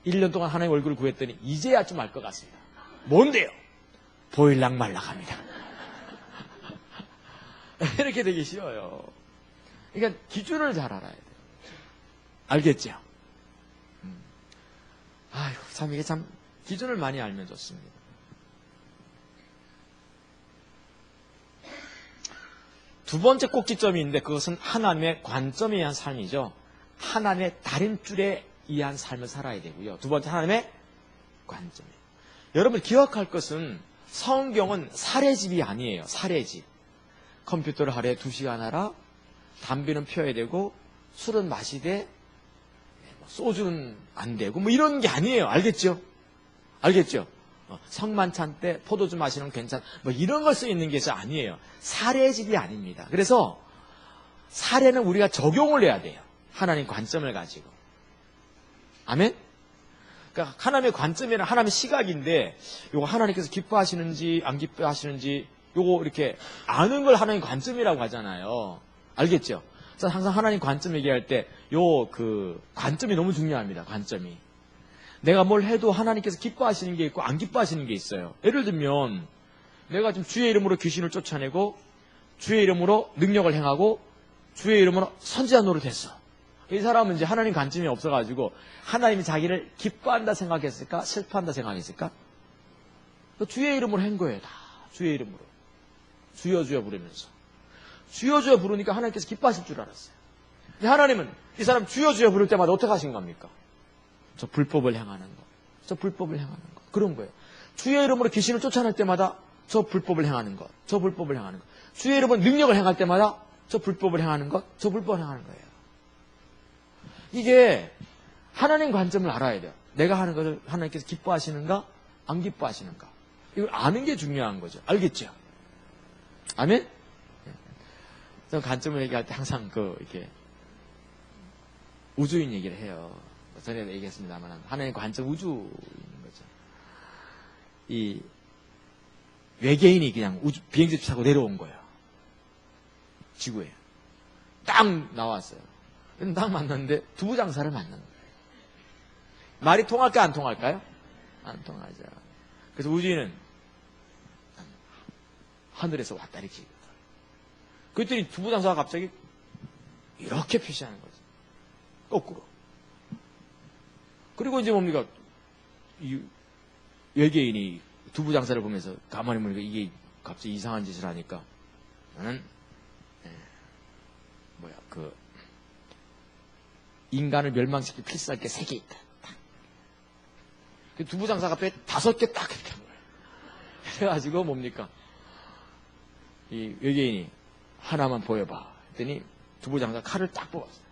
1년 동안 하나님 얼굴을 구했더니 이제야 좀 알 것 같습니다. 뭔데요? 보일락 말락합니다. 이렇게 되기 쉬워요. 그러니까 기준을 잘 알아야 돼요. 알겠죠? 아유, 참 이게 참 기준을 많이 알면 좋습니다. 두 번째 꼭지점이 있는데 그것은 하나님의 관점에 의한 삶이죠. 하나님의 다림줄에 의한 삶을 살아야 되고요. 두 번째 하나님의 관점이에요. 여러분 기억할 것은 성경은 사례집이 아니에요. 사례집. 컴퓨터를 하루에 2시간 하라, 담배는 피워야 되고 술은 마시되 소주는 안 되고 뭐 이런 게 아니에요. 알겠죠? 알겠죠? 성만찬 때 포도주 마시는 건 괜찮, 뭐 이런 걸 써 있는 게 아니에요. 사례집이 아닙니다. 그래서 사례는 우리가 적용을 해야 돼요. 하나님 관점을 가지고. 아멘? 그러니까 하나님의 관점이란 하나님의 시각인데 요거 하나님께서 기뻐하시는지 안 기뻐하시는지 요거 이렇게 아는 걸 하나님 관점이라고 하잖아요. 알겠죠? 그래서 항상 하나님 관점 얘기할 때 요 그 관점이 너무 중요합니다. 관점이. 내가 뭘 해도 하나님께서 기뻐하시는 게 있고 안 기뻐하시는 게 있어요. 예를 들면 내가 지금 주의 이름으로 귀신을 쫓아내고 주의 이름으로 능력을 행하고 주의 이름으로 선지자 노릇했어. 이 사람은 이제 하나님 관점이 없어가지고 하나님이 자기를 기뻐한다 생각했을까? 슬퍼한다 생각했을까? 주의 이름으로 한 거예요. 다 주의 이름으로. 주여 주여 부르면서. 주여 주여 부르니까 하나님께서 기뻐하실 줄 알았어요. 근데 하나님은 이 사람 주여 주여 부를 때마다 어떻게 하신 겁니까? 저 불법을 행하는 것, 저 불법을 행하는 것, 그런 거예요. 주의 이름으로 귀신을 쫓아낼 때마다 저 불법을 행하는 것, 저 불법을 행하는 것. 주의 이름으로 능력을 행할 때마다 저 불법을 행하는 것, 저 불법을 행하는 거예요. 이게 하나님 관점을 알아야 돼요. 내가 하는 것을 하나님께서 기뻐하시는가, 안 기뻐하시는가. 이걸 아는 게 중요한 거죠. 알겠죠? 아멘? 저는 관점을 얘기할 때 항상 이렇게 우주인 얘기를 해요. 전에 얘기했습니다만 하나님 관점 우주인 거죠. 이 외계인이 그냥 비행기 타고 내려온 거예요. 지구에. 딱 나왔어요. 딱 만났는데 두부 장사를 만난 거예요. 말이 통할까요? 안 통할까요? 안 통하죠. 그래서 우주인은 하늘에서 왔다 이렇게. 그랬더니 두부 장사가 갑자기 이렇게 표시하는 거죠. 거꾸로. 그리고 이제 뭡니까? 외계인이 두부 장사를 보면서 가만히 보니까 이게 갑자기 이상한 짓을 하니까 나는 인간을 멸망시킬 필살기 3개 있다. 그 두부 장사 앞에 5개 딱 이렇게 한 거예요. 그래가지고 뭡니까? 이 외계인이 하나만 보여봐. 했더니 두부 장사 칼을 딱 뽑았어요.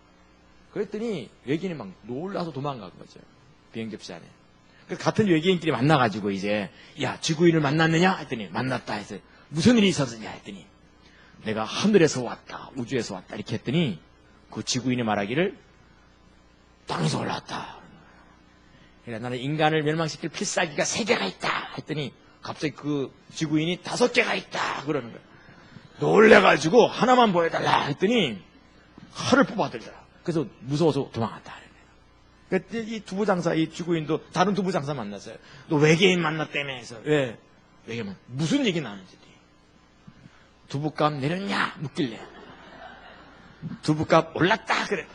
그랬더니 외계인이 막 놀라서 도망간 거죠. 비행 접시 안에. 그래서 같은 외계인끼리 만나가지고 이제 야 지구인을 만났느냐? 했더니 만났다 해서 무슨 일이 있었느냐? 했더니 내가 하늘에서 왔다, 우주에서 왔다 이렇게 했더니 그 지구인이 말하기를 땅에서 올라왔다. 그러니까 나는 인간을 멸망시킬 필살기가 3개가 있다 했더니 갑자기 그 지구인이 5개가 있다 그러는 거야. 놀래가지고 하나만 보여달라 했더니 칼을 뽑아들더라. 그래서 무서워서 도망갔다. 그때 이 두부 장사, 이 지구인도 다른 두부 장사 만났어요. 너 외계인 만났다며 해서 왜? 외계인 무슨 얘기 나는지. 두부값 내렸냐? 묻길래 두부값 올랐다 그랬다.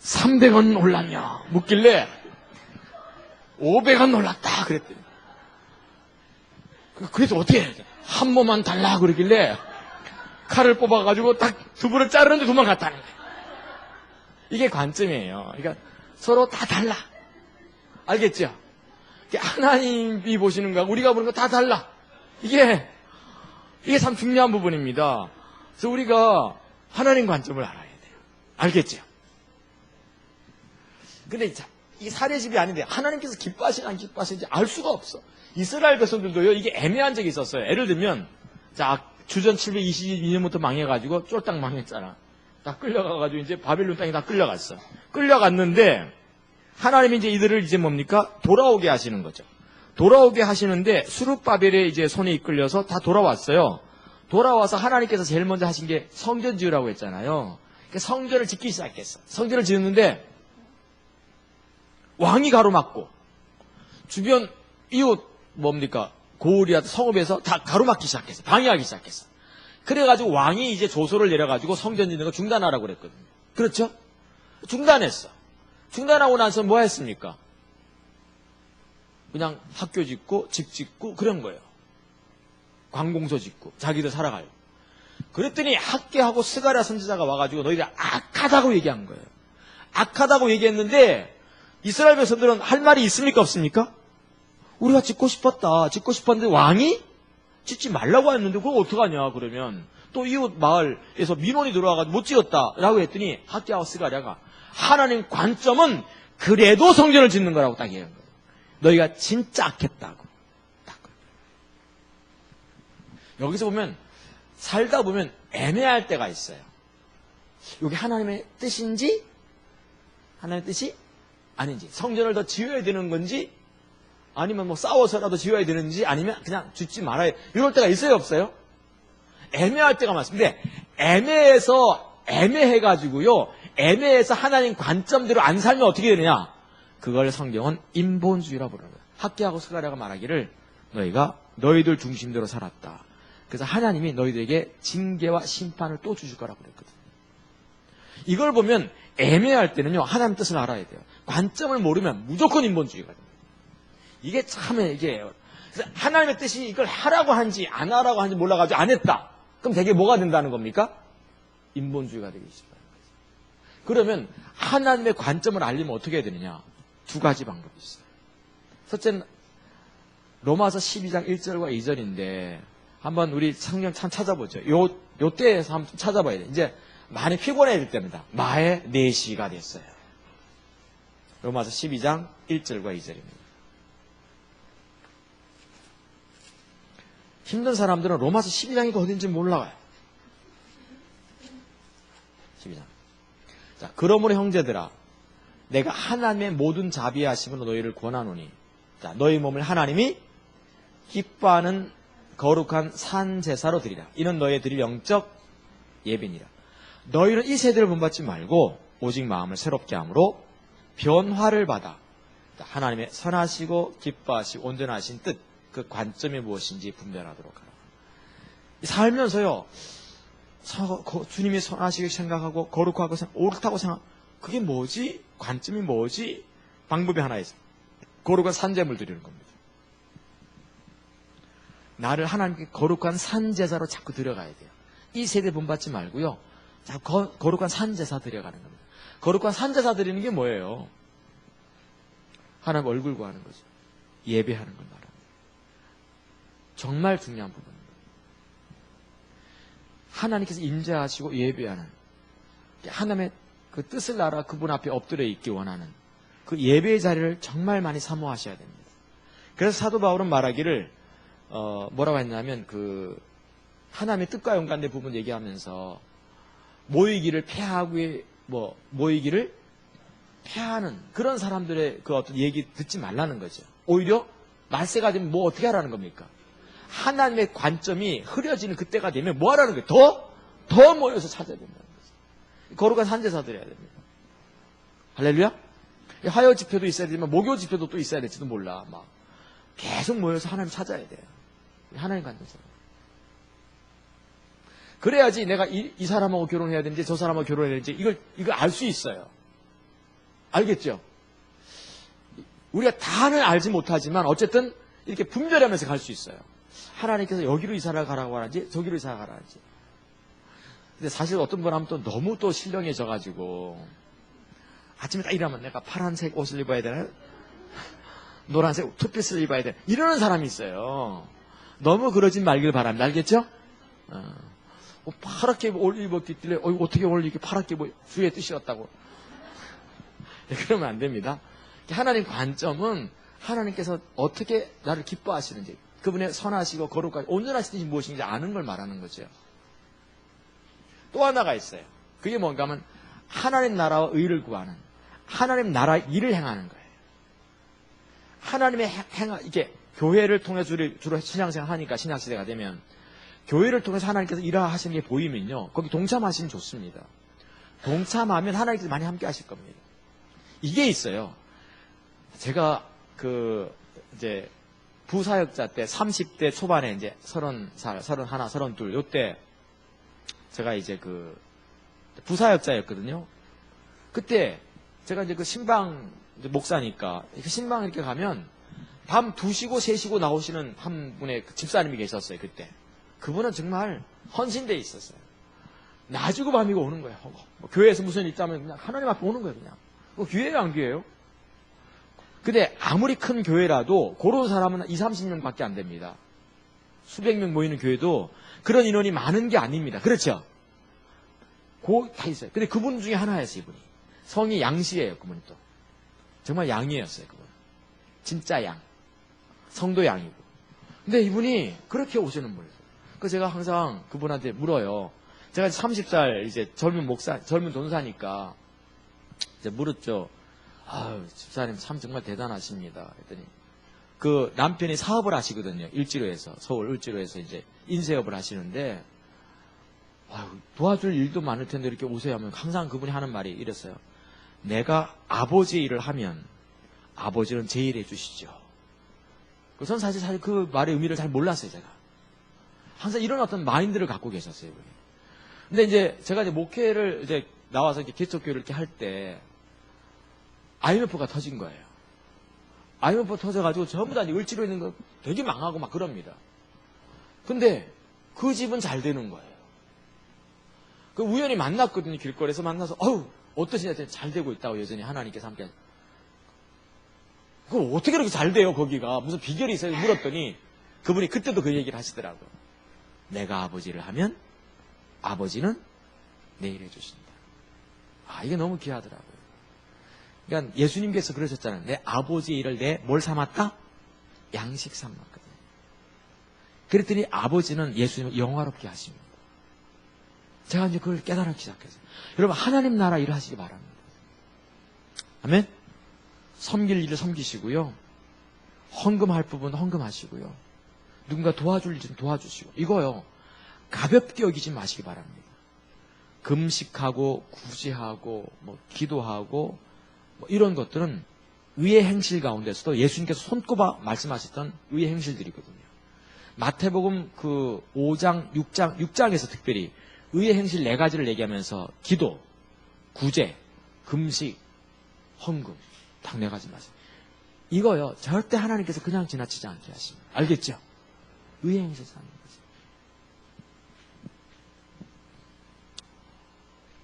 300원 올랐냐? 묻길래 500원 올랐다 그랬더니 그래서 어떻게 해야 돼? 한 모만 달라 그러길래 칼을 뽑아가지고 딱 두부를 자르는데 도망갔다는 거예요. 이게 관점이에요. 그러니까 서로 다 달라. 알겠죠? 하나님이 보시는 거하고 우리가 보는 거 다 달라. 이게 참 중요한 부분입니다. 그래서 우리가 하나님 관점을 알아야 돼요. 알겠죠? 근데 이게 사례집이 아닌데 하나님께서 기뻐하시는지 안 기뻐하시는지 알 수가 없어. 이스라엘 백성들도요, 이게 애매한 적이 있었어요. 예를 들면, 주전 722년부터 망해가지고 쫄딱 망했잖아. 다 끌려가가지고 이제 바벨론 땅에 다 끌려갔어. 끌려갔는데, 하나님이 이제 이들을 이제 뭡니까? 돌아오게 하시는 거죠. 돌아오게 하시는데, 수룹바벨의 이제 손에 이끌려서 다 돌아왔어요. 돌아와서 하나님께서 제일 먼저 하신 게 성전 지으라고 했잖아요. 그러니까 성전을 짓기 시작했어. 성전을 지었는데, 왕이 가로막고, 주변 이웃 뭡니까? 고을이야 성읍에서 다 가로막기 시작했어. 방해하기 시작했어. 그래가지고 왕이 이제 조서를 내려가지고 성전 짓는 거 중단하라고 그랬거든요. 그렇죠? 중단했어. 중단하고 나서 뭐 했습니까? 그냥 학교 짓고 집 짓고 그런 거예요. 관공서 짓고 자기들 살아가요. 그랬더니 학계하고 스가랴 선지자가 와가지고 너희들 악하다고 얘기한 거예요. 악하다고 얘기했는데 이스라엘 백성들은 할 말이 있습니까 없습니까? 우리가 짓고 싶었다. 짓고 싶었는데 왕이 짓지 말라고 했는데 그거 어떡하냐 그러면 또 이웃 마을에서 민원이 들어와가지고 못 지었다라고 했더니 학계하고 스가랴가 하나님 관점은 그래도 성전을 짓는 거라고 딱 얘기한 거예요. 너희가 진짜 악했다고. 딱. 여기서 보면 살다 보면 애매할 때가 있어요. 이게 하나님의 뜻인지 하나님의 뜻이 아닌지 성전을 더 지어야 되는 건지 아니면 뭐 싸워서라도 지어야 되는지 아니면 그냥 짓지 말아야 이럴 때가 있어요 없어요? 애매할 때가 많습니다. 애매해서 애매해가지고요. 애매해서 하나님 관점대로 안 살면 어떻게 되느냐? 그걸 성경은 인본주의라고 부르는 거예요. 학계하고 스가랴가 말하기를 너희가 너희들 중심대로 살았다. 그래서 하나님이 너희들에게 징계와 심판을 또 주실 거라고 그랬거든요. 이걸 보면 애매할 때는요. 하나님 뜻을 알아야 돼요. 관점을 모르면 무조건 인본주의가 됩니다. 이게 참 이게 그래서 하나님의 뜻이 이걸 하라고 한지 안 하라고 한지 몰라가지고 안 했다. 그럼 되게 뭐가 된다는 겁니까? 인본주의가 되기 시작합니다. 그러면 하나님의 관점을 알리면 어떻게 해야 되느냐? 2가지 방법이 있어요. 첫째는 로마서 12장 1절과 2절인데 한번 우리 성경 참 찾아보죠. 요 때에서 한번 찾아봐야 돼요. 이제 많이 피곤해질 때입니다. 마의 4시가 됐어요. 로마서 12장 1절과 2절입니다. 힘든 사람들은 로마서 12장이 어딘지 몰라요. 12장. 자, 그러므로 형제들아, 내가 하나님의 모든 자비하심으로 너희를 권하노니, 자, 너희 몸을 하나님이 기뻐하는 거룩한 산 제사로 드리라. 이는 너희의 드릴 영적 예비니라. 너희는 이 세대를 본받지 말고 오직 마음을 새롭게 함으로 변화를 받아 하나님의 선하시고 기뻐하시고 온전하신 뜻, 그 관점이 무엇인지 분별하도록 하라. 살면서요, 주님이 선하시게 생각하고 거룩하고 옳다고 생각, 그게 뭐지? 관점이 뭐지? 방법이 하나 있어요. 거룩한 산제물 드리는 겁니다. 나를 하나님께 거룩한 산제사로 자꾸 들어가야 돼요. 이 세대 본받지 말고요. 자꾸 거룩한 산제사 드려가는 겁니다. 거룩한 산제사 드리는 게 뭐예요? 하나님 얼굴 구하는 거죠. 예배하는 걸 말합니다. 정말 중요한 부분입니다. 하나님께서 임재하시고 예배하는, 하나님의 그 뜻을 알아 그분 앞에 엎드려 있기 원하는 그 예배의 자리를 정말 많이 사모하셔야 됩니다. 그래서 사도 바울은 말하기를 뭐라고 했냐면 그 하나님의 뜻과 연관된 부분 얘기하면서 모이기를 패하는 그런 사람들의 그 어떤 얘기 듣지 말라는 거죠. 오히려 말세가 되면 뭐 어떻게 하라는 겁니까? 하나님의 관점이 흐려지는 그때가 되면 뭐 하라는 거예요? 더 모여서 찾아야 된다는 거죠. 거룩한 산제사 드려야 됩니다. 할렐루야? 화요 집회도 있어야 되지만 목요 집회도 또 있어야 될지도 몰라. 막 계속 모여서 하나님 찾아야 돼요. 하나님 관점에서. 그래야지 내가 이 사람하고 결혼해야 되는지 저 사람하고 결혼해야 되는지 이걸 알 수 있어요. 알겠죠? 우리가 다는 알지 못하지만 어쨌든 이렇게 분별하면서 갈 수 있어요. 하나님께서 여기로 이사를 가라고 하는지 저기로 이사를 가라고 하는지. 근데 사실 어떤 분 하면 또 너무 또 신령해져가지고 아침에 딱 일어나면 내가 파란색 옷을 입어야 되나? 노란색 투피스를 입어야 되나? 이러는 사람이 있어요. 너무 그러진 말길 바랍니다. 알겠죠? 파랗게 옷 입었길래 어떻게 오늘 이렇게 파랗게 주의 뜻이었다고. 그러면 안 됩니다. 하나님 관점은 하나님께서 어떻게 나를 기뻐하시는지, 그분의 선하시고 거룩하고 온전하신 뜻이 무엇인지 아는 걸 말하는 거죠. 또 하나가 있어요. 그게 뭔가 하면 하나님 나라와 의를 구하는, 하나님 나라 일을 행하는 거예요. 하나님의 이게 교회를 통해서 주로 신앙생활 하니까 신약시대가 되면 교회를 통해서 하나님께서 일하시는 게 보이면요, 거기 동참하시면 좋습니다. 동참하면 하나님께서 많이 함께 하실 겁니다. 이게 있어요. 제가 이제 부사역자 때 30대 초반에 이제 30살, 31, 32 요때 제가 이제 부사역자였거든요. 그때 제가 이제 신방 목사니까 신방 이렇게 가면 밤 2시고 3시고 나오시는 한 분의 집사님이 계셨어요. 그때 그분은 정말 헌신되어 있었어요. 낮이고 밤이고 오는 거예요. 교회에서 무슨 일 있다면 그냥 하나님 앞에 오는 거예요. 그냥 귀해요 안 귀해요? 근데 아무리 큰 교회라도 그런 사람은 20, 30명밖에 안 됩니다. 수백 명 모이는 교회도 그런 인원이 많은 게 아닙니다. 그렇죠? 다 있어요. 근데 그분 중에 하나였어요. 이분이 성이 양씨예요. 그분이 또 정말 양이었어요. 그분 진짜 양, 성도 양이고. 근데 이분이 그렇게 오시는 분이에요. 그래서 제가 항상 그분한테 물어요. 제가 30살 이제 젊은 전사니까 이제 물었죠. 아유, 집사님 참 정말 대단하십니다. 그랬더니 그 남편이 사업을 하시거든요. 을지로에서, 서울 을지로에서 이제 인쇄업을 하시는데, 아유, 도와줄 일도 많을 텐데 이렇게 오세요 하면 항상 그분이 하는 말이 이랬어요. 내가 아버지 일을 하면 아버지는 제 일 해주시죠. 저는 사실 그 말의 의미를 잘 몰랐어요, 제가. 항상 이런 어떤 마인드를 갖고 계셨어요, 이분이. 근데 이제 제가 이제 목회를 이제 나와서 이렇게 개척교회를 이렇게 할 때 IMF가 터진 거예요. IMF가 터져가지고 전부 다 을지로 있는 거 되게 망하고 막 그럽니다. 근데 그 집은 잘 되는 거예요. 그 우연히 만났거든요. 길거리에서 만나서 어떠시냐 했더니 잘 되고 있다고 여전히 하나님께서 함께. 그걸 어떻게 그렇게 잘 돼요 거기가. 무슨 비결이 있어요 물었더니 그분이 그때도 그 얘기를 하시더라고요. 내가 아버지를 하면 아버지는 내 일 해주신다. 이게 너무 귀하더라고요. 그러니까 예수님께서 그러셨잖아요. 내 아버지의 일을 뭘 삼았다? 양식 삼았거든요. 그랬더니 아버지는 예수님을 영화롭게 하십니다. 제가 이제 그걸 깨달기 시작했어요. 여러분 하나님 나라 일을 하시기 바랍니다. 아멘? 섬길 일을 섬기시고요. 헌금할 부분 헌금하시고요. 누군가 도와줄 일 좀 도와주시고. 이거요. 가볍게 여기지 마시기 바랍니다. 금식하고 구제하고 기도하고 이런 것들은 의의 행실 가운데서도 예수님께서 손꼽아 말씀하셨던 의의 행실들이거든요. 마태복음 5장, 6장에서 특별히 의의 행실 4가지를 얘기하면서 기도, 구제, 금식, 헌금 당내가지 마세요. 이거요, 절대 하나님께서 그냥 지나치지 않게 하십니다. 알겠죠? 의행해서 사는 거죠.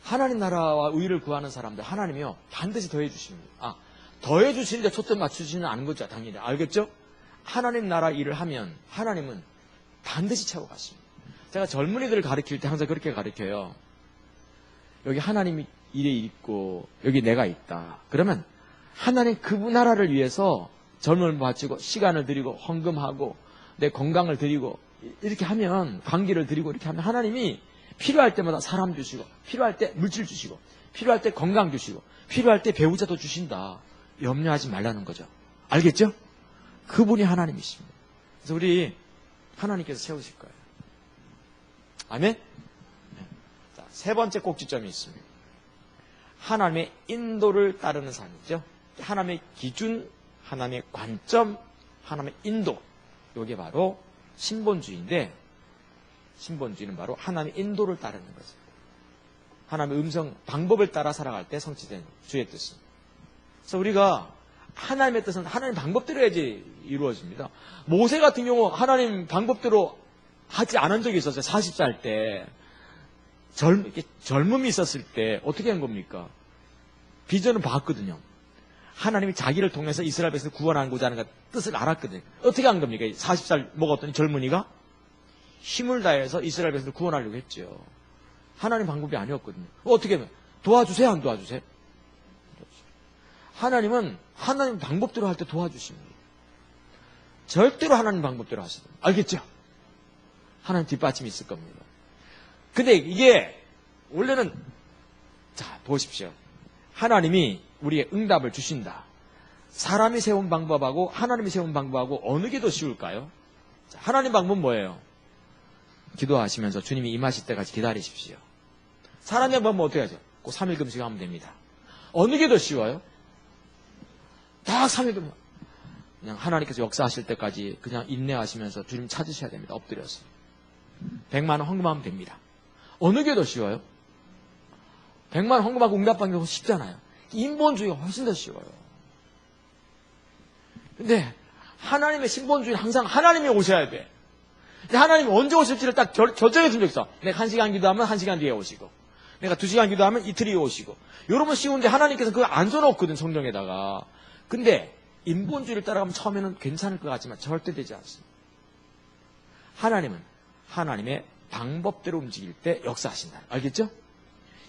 하나님 나라와 의를 구하는 사람들, 하나님이요, 반드시 더해 주십니다. 더해 주시는데 초점 맞추지는 않은 거죠, 당연히. 알겠죠? 하나님 나라 일을 하면 하나님은 반드시 채워가십니다. 제가 젊은이들을 가르칠 때 항상 그렇게 가르쳐요. 여기 하나님이 일에 있고 여기 내가 있다. 그러면 하나님 그 나라를 위해서 젊음을 바치고 시간을 드리고 헌금하고 내 건강을 드리고 이렇게 하면, 관계를 드리고 이렇게 하면 하나님이 필요할 때마다 사람 주시고, 필요할 때 물질 주시고, 필요할 때 건강 주시고, 필요할 때 배우자도 주신다. 염려하지 말라는 거죠. 알겠죠? 그분이 하나님이십니다. 그래서 우리 하나님께서 채우실 거예요. 아멘? 자, 세 번째 꼭지점이 있습니다. 하나님의 인도를 따르는 삶이죠. 하나님의 기준, 하나님의 관점, 하나님의 인도. 이게 바로 신본주의인데, 신본주의는 바로 하나님의 인도를 따르는 거죠. 하나님의 음성, 방법을 따라 살아갈 때 성취된 주의 뜻입니다. 그래서 우리가 하나님의 뜻은 하나님 방법대로 해야지 이루어집니다. 모세 같은 경우 하나님 방법대로 하지 않은 적이 있었어요. 40살 때. 젊음이 있었을 때 어떻게 한 겁니까? 비전을 봤거든요. 하나님이 자기를 통해서 이스라엘 백성을 구원하고자 하는 뜻을 알았거든요. 어떻게 한 겁니까? 40살 먹었더니 젊은이가 힘을 다해서 이스라엘 백성을 구원하려고 했죠. 하나님 방법이 아니었거든요. 어떻게 하면? 도와주세요, 안 도와주세요? 하나님은 하나님 방법대로 할 때 도와주십니다. 절대로 하나님 방법대로 하시죠. 알겠죠? 하나님 뒷받침이 있을 겁니다. 근데 이게 원래는, 자, 보십시오. 하나님이 우리의 응답을 주신다. 사람이 세운 방법하고 하나님이 세운 방법하고 어느 게 더 쉬울까요? 자, 하나님 방법은 뭐예요? 기도하시면서 주님이 임하실 때까지 기다리십시오. 사람의 방법은 어떻게 하죠? 꼭 3일 금식하면 됩니다. 어느 게 더 쉬워요? 딱 3일 금식. 그냥 하나님께서 역사하실 때까지 그냥 인내하시면서 주님 찾으셔야 됩니다. 엎드려서. 100만 원 헌금하면 됩니다. 어느 게 더 쉬워요? 100만 원 헌금하고 응답받는 게 쉽잖아요. 인본주의가 훨씬 더 쉬워요. 근데 하나님의 신본주의는 항상 하나님이 오셔야 돼. 근데 하나님이 언제 오실지를 딱 결정했으면 좋겠어. 내가 1시간 기도하면 1시간 뒤에 오시고, 내가 2시간 기도하면 이틀 뒤에 오시고. 이러면 쉬운데 하나님께서 그걸 안 써놓거든, 성경에다가. 근데 인본주의를 따라가면 처음에는 괜찮을 것 같지만 절대 되지 않습니다. 하나님은 하나님의 방법대로 움직일 때 역사하신다. 알겠죠?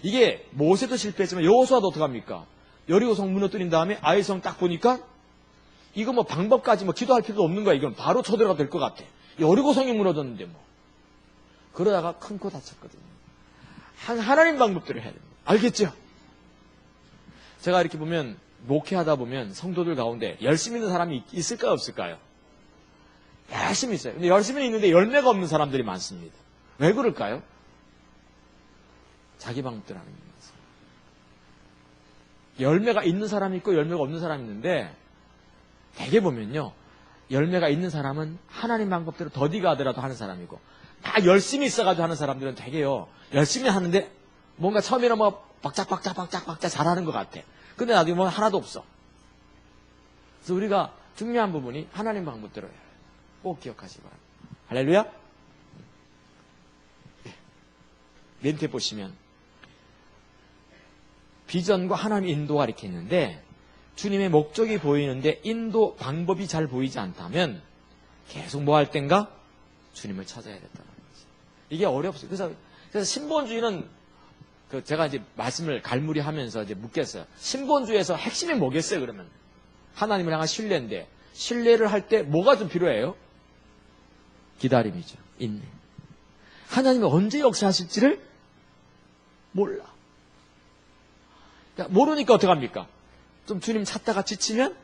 이게 모세도 실패했지만 여호수아도 어떡합니까? 여리고성 무너뜨린 다음에 아이성 딱 보니까 이거 뭐 방법까지 뭐 기도할 필요도 없는 거야. 이건 바로 쳐들어가도 될 것 같아. 여리고성이 무너졌는데 뭐. 그러다가 큰 코 다쳤거든요. 하나님 방법대로 해야 됩니다. 알겠죠? 제가 이렇게 보면, 목회하다 보면 성도들 가운데 열심히 있는 사람이 있을까요, 없을까요? 열심히 있어요. 근데 열심히 있는데 열매가 없는 사람들이 많습니다. 왜 그럴까요? 자기 방법대로 하는 겁니다. 열매가 있는 사람이 있고 열매가 없는 사람이 있는데, 대개 보면요, 열매가 있는 사람은 하나님 방법대로 더디가 하더라도 하는 사람이고, 다 열심히 있어가지고 하는 사람들은 되게요, 열심히 하는데 뭔가 처음에는 뭐 박짝 잘하는 것 같아. 근데 나중에 뭐 하나도 없어. 그래서 우리가 중요한 부분이 하나님 방법대로 해요. 꼭 기억하시기 바랍니다. 할렐루야. 멘트에 보시면 비전과 하나님의 인도가 이렇게 있는데, 주님의 목적이 보이는데 인도 방법이 잘 보이지 않다면 계속 뭐 할 땐가? 주님을 찾아야 됐다는 거죠. 이게 어렵어요. 그래서 신본주의는, 제가 이제 말씀을 갈무리 하면서 이제 묻겠어요. 신본주의에서 핵심이 뭐겠어요, 그러면? 하나님을 향한 신뢰인데, 신뢰를 할 때 뭐가 좀 필요해요? 기다림이죠. 인내. 하나님이 언제 역사하실지를 몰라. 모르니까 어떡합니까? 좀 주님 찾다가 지치면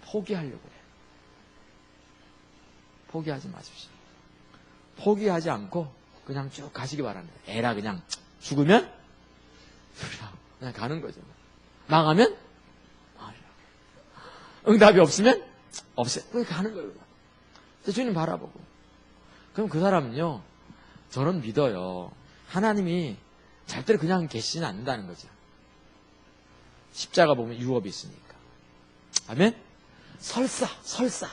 포기하려고 해요. 포기하지 마십시오. 포기하지 않고 그냥 쭉 가시기 바랍니다. 에라 그냥 죽으면 그냥 가는 거죠. 망하면 응답이 없으면 없어요. 그냥 가는 거예요. 주님 바라보고. 그럼 그 사람은요, 저는 믿어요. 하나님이 절대로 그냥 계시지는 않는다는 거죠. 십자가 보면 유업이 있으니까. 아멘? 설사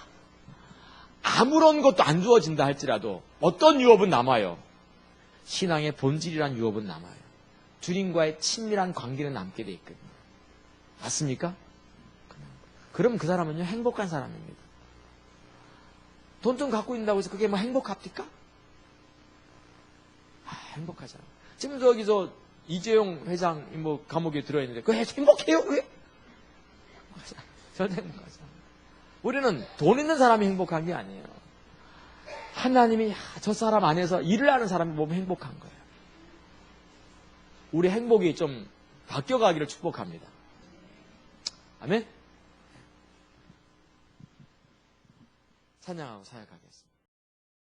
아무런 것도 안 주어진다 할지라도 어떤 유업은 남아요. 신앙의 본질이란 유업은 남아요. 주님과의 친밀한 관계는 남게 돼 있거든요. 맞습니까? 그럼 그 사람은요, 행복한 사람입니다. 돈 좀 갖고 있다고 해서 그게 뭐 행복합니까? 행복하잖아. 지금 이재용 회장 뭐 감옥에 들어있는데 그 행복해요? 그게? 저는 행복하잖아. 우리는 돈 있는 사람이 행복한 게 아니에요. 하나님이 저 사람 안에서 일을 하는 사람이 보면 행복한 거예요. 우리 행복이 좀 바뀌어가기를 축복합니다. 아멘? 찬양하고 사역하겠습니다.